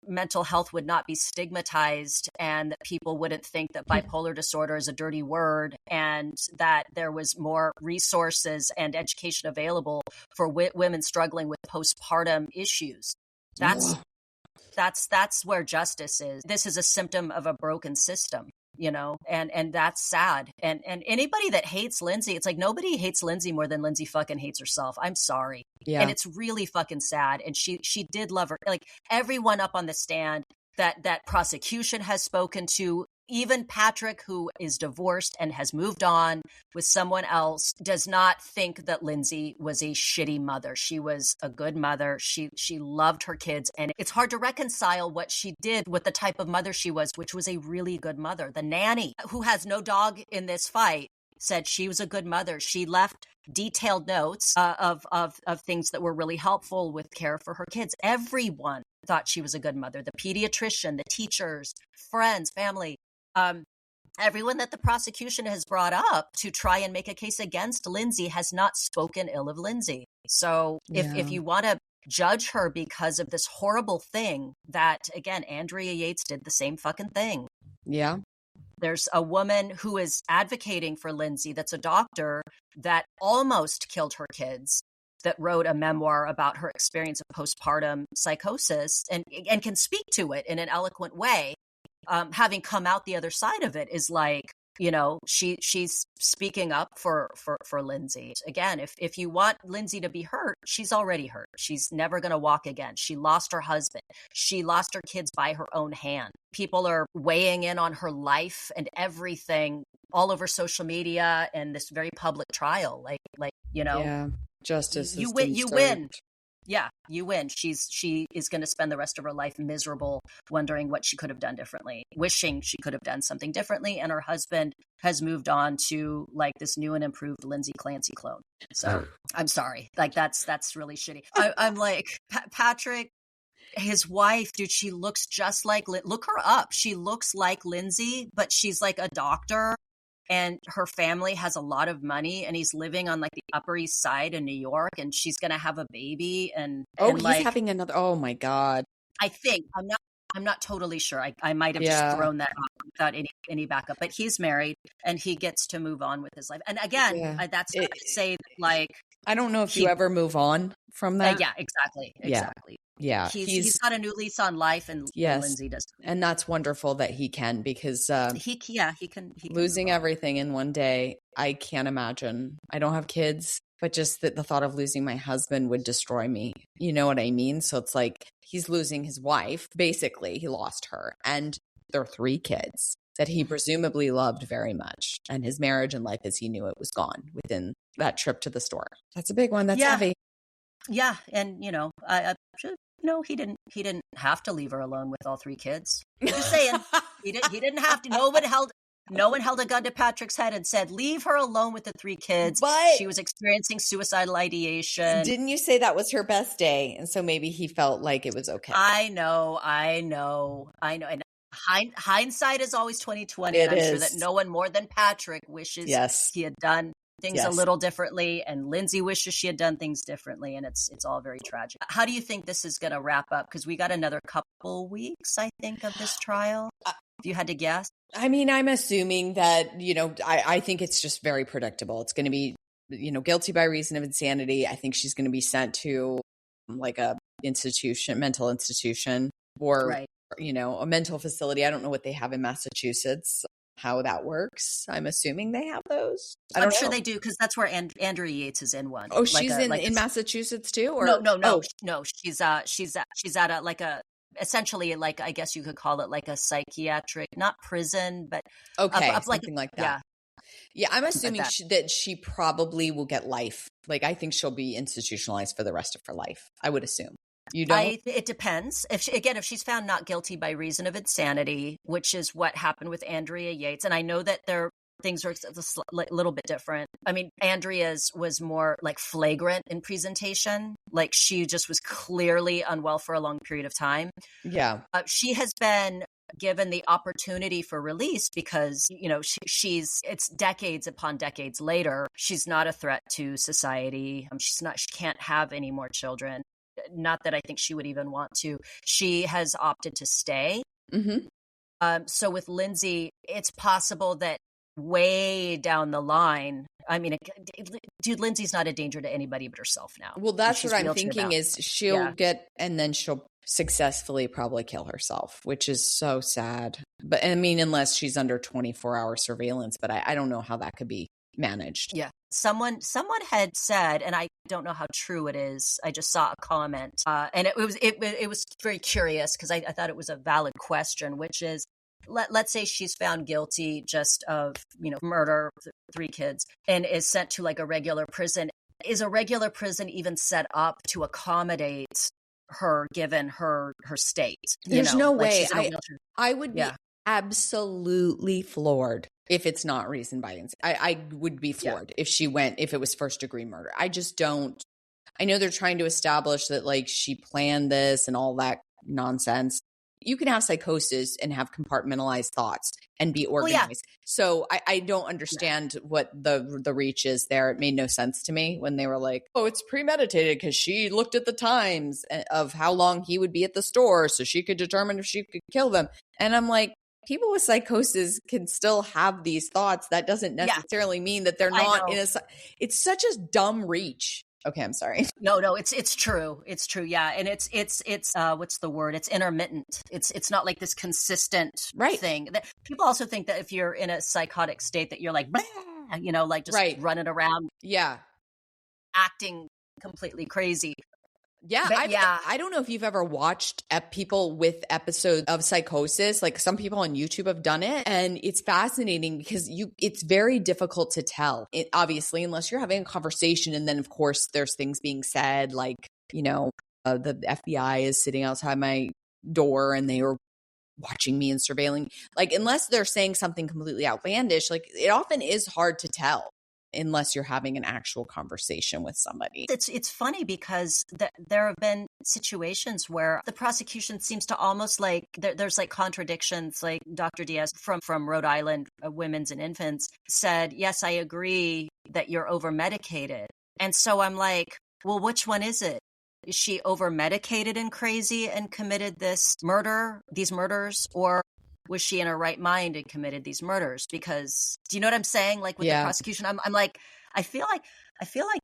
mental health would not be stigmatized, and that people wouldn't think that bipolar disorder is a dirty word, and that there was more resources and education available for women struggling with postpartum issues. That's where justice is. This is a symptom of a broken system. and that's sad. And anybody that hates Lindsay, it's like nobody hates Lindsay more than Lindsay fucking hates herself. I'm sorry. Yeah. And it's really fucking sad. And she did love her. Like everyone up on the stand that prosecution has spoken to, even Patrick, who is divorced and has moved on with someone else, does not think that Lindsay was a shitty mother. She was a good mother. She loved her kids. And it's hard to reconcile what she did with the type of mother she was, which was a really good mother. The nanny, who has no dog in this fight, said she was a good mother. She left detailed notes of things that were really helpful with care for her kids. Everyone thought she was a good mother. The pediatrician, the teachers, friends, family. Everyone that the prosecution has brought up to try and make a case against Lindsay has not spoken ill of Lindsay. So if you want to judge her because of this horrible thing that, again, Andrea Yates did the same fucking thing. Yeah. There's a woman who is advocating for Lindsay that's a doctor that almost killed her kids, that wrote a memoir about her experience of postpartum psychosis and can speak to it in an eloquent way. Having come out the other side of it is like, she's speaking up for Lindsay. Again, if you want Lindsay to be hurt, she's already hurt. She's never going to walk again. She lost her husband. She lost her kids by her own hand. People are weighing in on her life and everything all over social media and this very public trial. Yeah, justice. You win. Yeah, you win. She is going to spend the rest of her life miserable, wondering what she could have done differently, wishing she could have done something differently. And her husband has moved on to like this new and improved Lindsay Clancy clone. So I'm sorry. Like that's really shitty. I'm like, Patrick, his wife, dude, she looks just like, look her up. She looks like Lindsay, but she's like a doctor. And her family has a lot of money, and he's living on like the Upper East Side in New York, and she's going to have a baby. He's having another. Oh my God. I think I'm not totally sure. I might have just thrown that out without any backup, but he's married and he gets to move on with his life. And again, that's not to say like, I don't know if you ever move on from that. Yeah, exactly. Yeah. He's got a new lease on life, and Lindsay does. And that's wonderful that he can, because he can losing everything in one day, I can't imagine. I don't have kids, but just the thought of losing my husband would destroy me. You know what I mean? So it's like he's losing his wife. Basically, he lost her, and their 3 kids that he presumably loved very much. And his marriage and life as he knew it was gone within that trip to the store. That's a big one. That's heavy. Yeah. And, he didn't have to leave her alone with all 3 kids. I'm just saying, he didn't have to. No one held a gun to Patrick's head and said, leave her alone with the 3 kids. But she was experiencing suicidal ideation. Didn't you say that was her best day? And so maybe he felt like it was okay. I know. And hindsight is always 20/20. And I'm sure that no one more than Patrick wishes he had done things a little differently, and Lindsay wishes she had done things differently, and it's all very tragic. How do you think this is going to wrap up? Because we got another couple weeks, I think, of this trial. If you had to guess. I mean, I'm assuming that, I think it's just very predictable. It's going to be, guilty by reason of insanity. I think she's going to be sent to like a mental institution, or, a mental facility. I don't know what they have in Massachusetts, how that works. I'm assuming they have those. I'm sure they do, because that's where Andrea Yates is in one. Oh, she's in Massachusetts too? Or no. She's at a essentially, like, I guess you could call it like a psychiatric, not prison, but something like that. Yeah, I'm assuming that she probably will get life. Like, I think she'll be institutionalized for the rest of her life. I would assume. You don't? It depends. If she's found not guilty by reason of insanity, which is what happened with Andrea Yates, and I know that things are a little bit different. I mean, Andrea's was more like flagrant in presentation. Like, she just was clearly unwell for a long period of time. Yeah. She has been given the opportunity for release because, it's decades upon decades later. She's not a threat to society. She can't have any more children. Not that I think she would even want to. She has opted to stay. Mm-hmm. So with Lindsay, it's possible that way down the line, I mean, dude, Lindsay's not a danger to anybody but herself now. Well, that's what I'm thinking is she'll get, and then she'll successfully probably kill herself, which is so sad. But I mean, unless she's under 24-hour surveillance, but I don't know how that could be managed. Yeah. Someone had said, and I don't know how true it is. I just saw a comment, and it was very curious because I thought it was a valid question, which is, let's say she's found guilty just of, murder, 3 kids, and is sent to like a regular prison. Is a regular prison even set up to accommodate her, given her state? There's no way. Like I would be absolutely floored if it's not reasoned by insanity. I would be floored if it was first degree murder. I just don't. I know they're trying to establish that like she planned this and all that nonsense. You can have psychosis and have compartmentalized thoughts and be organized. Well, yeah. So I don't understand what the reach is there. It made no sense to me when they were like, oh, it's premeditated because she looked at the times of how long he would be at the store so she could determine if she could kill them. And I'm like, people with psychosis can still have these thoughts. That doesn't necessarily mean that they're not in a. It's such a dumb reach. Okay, I'm sorry. No, it's true. It's true. Yeah, and it's what's the word? It's intermittent. It's not like this consistent thing. People also think that if you're in a psychotic state that you're like, blah, like just running around, acting completely crazy. Yeah, I don't know if you've ever watched people with episodes of psychosis. Like some people on YouTube have done it, and it's fascinating because it's very difficult to tell. Obviously, unless you're having a conversation, and then of course there's things being said, like the FBI is sitting outside my door and they are watching me and surveilling. Like unless they're saying something completely outlandish, like it often is hard to tell. Unless you're having an actual conversation with somebody. It's funny because there have been situations where the prosecution seems to almost like there's like contradictions. Like Dr. Diaz from Rhode Island Women's and Infants said, yes, I agree that you're over medicated. And so I'm like, well, which one is it? Is she over medicated and crazy and committed these murders, or was she in her right mind and committed these murders? Because do you know what I'm saying? Like with the prosecution, I'm like, I feel like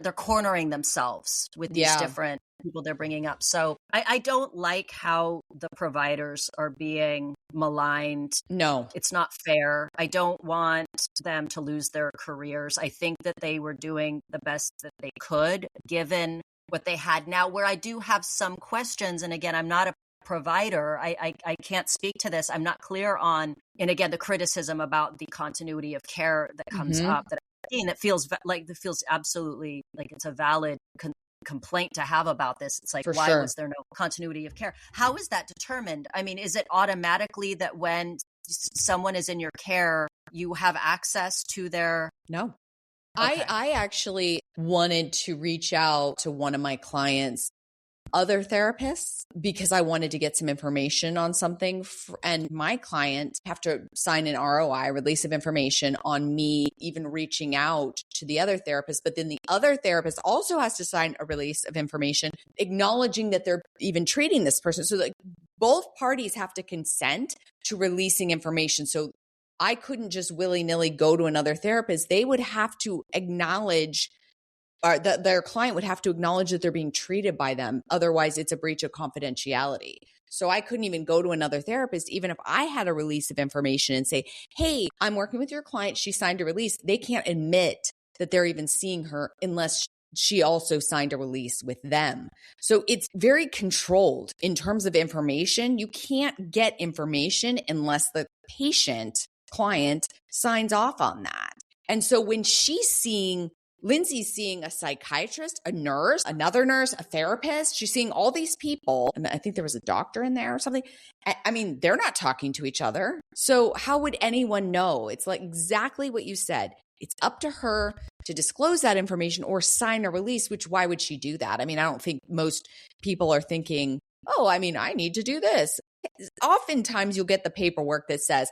they're cornering themselves with these different people they're bringing up. So I don't like how the providers are being maligned. No, it's not fair. I don't want them to lose their careers. I think that they were doing the best that they could given what they had. Now, where I do have some questions, and again, I'm not a provider, I can't speak to this. I'm not clear on, and again, the criticism about the continuity of care that comes up that feels absolutely like it's a valid complaint to have about this. It's like, why was there no continuity of care? How is that determined? I mean, is it automatically that when someone is in your care, you have access to their? No. Okay. I actually wanted to reach out to one of my clients' other therapists because I wanted to get some information on something. And my client have to sign an ROI, release of information, on me even reaching out to the other therapist. But then the other therapist also has to sign a release of information acknowledging that they're even treating this person. So like both parties have to consent to releasing information. So I couldn't just willy-nilly go to another therapist. They would have to acknowledge, or their client would have to acknowledge that they're being treated by them. Otherwise, it's a breach of confidentiality. So I couldn't even go to another therapist, even if I had a release of information and say, hey, I'm working with your client. She signed a release. They can't admit that they're even seeing her unless she also signed a release with them. So it's very controlled in terms of information. You can't get information unless the client signs off on that. And so when Lindsay's seeing a psychiatrist, a nurse, another nurse, a therapist. She's seeing all these people. And I think there was a doctor in there or something. I mean, they're not talking to each other. So how would anyone know? It's like exactly what you said. It's up to her to disclose that information or sign a release, which why would she do that? I mean, I don't think most people are thinking, oh, I mean, I need to do this. Oftentimes you'll get the paperwork that says,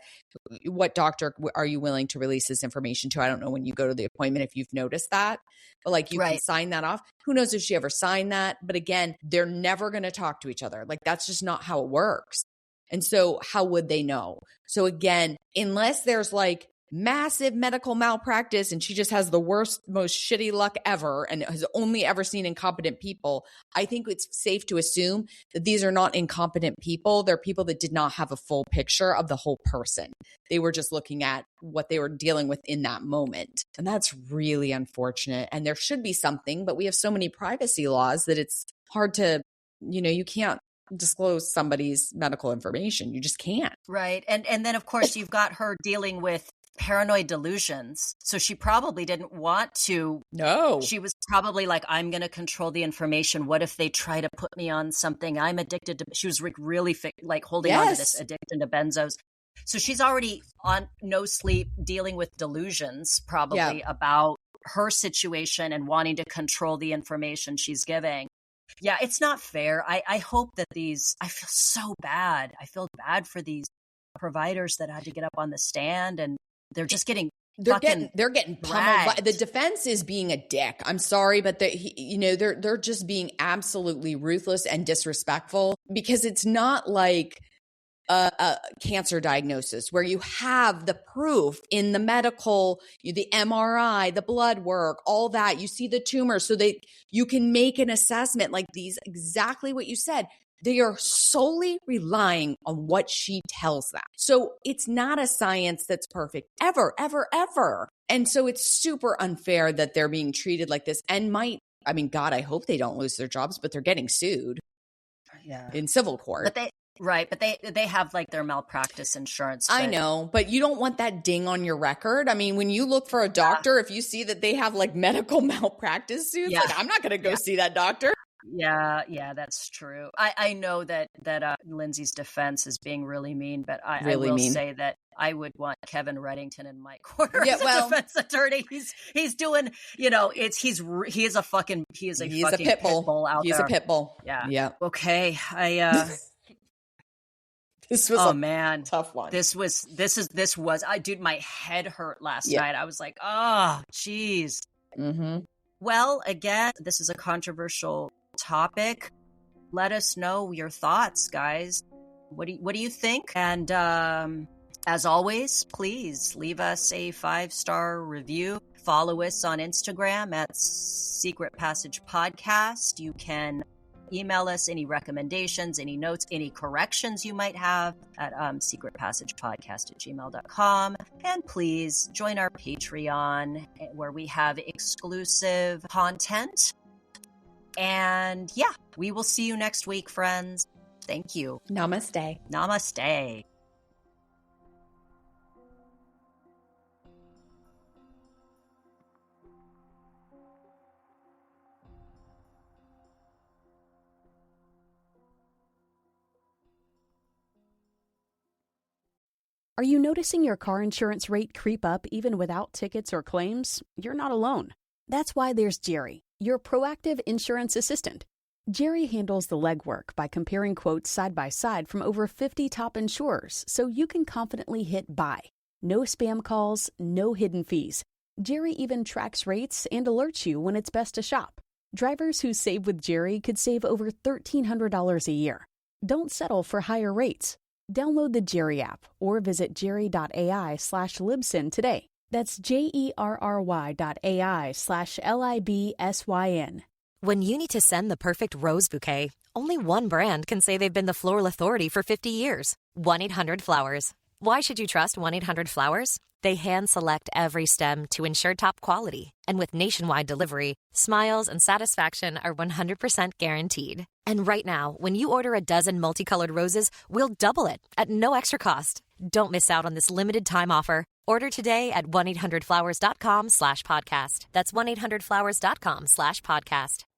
what doctor are you willing to release this information to? I don't know when you go to the appointment if you've noticed that, but like you can sign that off. Who knows if she ever signed that? But again, they're never going to talk to each other. Like that's just not how it works. And so how would they know? So again, unless there's like massive medical malpractice and she just has the worst, most shitty luck ever and has only ever seen incompetent people, I think it's safe to assume that these are not incompetent people. They're people that did not have a full picture of the whole person. They were just looking at what they were dealing with in that moment. And that's really unfortunate. And there should be something, but we have so many privacy laws that it's hard to, you can't disclose somebody's medical information. You just can't. Right. And then, of course, you've got her dealing with paranoid delusions. So she probably didn't want to. No. She was probably like, I'm going to control the information. What if they try to put me on something? I'm addicted to. She was really holding on to this addiction to benzos. So she's already on no sleep, dealing with delusions probably about her situation and wanting to control the information she's giving. Yeah, it's not fair. I hope that I feel so bad. I feel bad for these providers that had to get up on the stand and they're just getting they're getting pummeled. The defense is being a dick. I'm sorry, but they're just being absolutely ruthless and disrespectful because it's not like a cancer diagnosis where you have the proof in the medical, the MRI, the blood work, all that. You see the tumor so that you can make an assessment like these, exactly what you said. They are solely relying on what she tells them. So it's not a science that's perfect ever, ever, ever. And so it's super unfair that they're being treated like this and God, I hope they don't lose their jobs, but they're getting sued in civil court. But they have like their malpractice insurance. I know, but you don't want that ding on your record. I mean, when you look for a doctor, if you see that they have like medical malpractice suits, like I'm not going to go see that doctor. Yeah, that's true. I know that Lindsay's defense is being really mean, but I will say that I would want Kevin Reddington in my corner as a defense attorney. He's doing, he is a fucking pit bull out there. He's a pit bull. Yeah. Okay. This was tough one. This was, my head hurt last night. I was like, oh, geez. Mm-hmm. Well, again, this is a controversial topic. Let us know your thoughts, guys. What do you think? And as always, please leave us a 5-star review. Follow us on Instagram at Secret Passage Podcast. You can email us any recommendations, any notes, any corrections you might have at secretpassagepodcast@gmail.com. And please join our Patreon where we have exclusive content. And we will see you next week, friends. Thank you. Namaste. Namaste. Are you noticing your car insurance rate creep up even without tickets or claims? You're not alone. That's why there's Jerry, your proactive insurance assistant. Jerry handles the legwork by comparing quotes side by side from over 50 top insurers so you can confidently hit buy. No spam calls, no hidden fees. Jerry even tracks rates and alerts you when it's best to shop. Drivers who save with Jerry could save over $1,300 a year. Don't settle for higher rates. Download the Jerry app or visit jerry.ai/libsyn today. That's jerry.ai/LIBSYN. When you need to send the perfect rose bouquet, only one brand can say they've been the floral authority for 50 years. 1-800-Flowers. Why should you trust 1-800-Flowers? They hand-select every stem to ensure top quality. And with nationwide delivery, smiles and satisfaction are 100% guaranteed. And right now, when you order a dozen multicolored roses, we'll double it at no extra cost. Don't miss out on this limited time offer. Order today at 1-800-Flowers.com/podcast. That's 1-800-Flowers.com/podcast.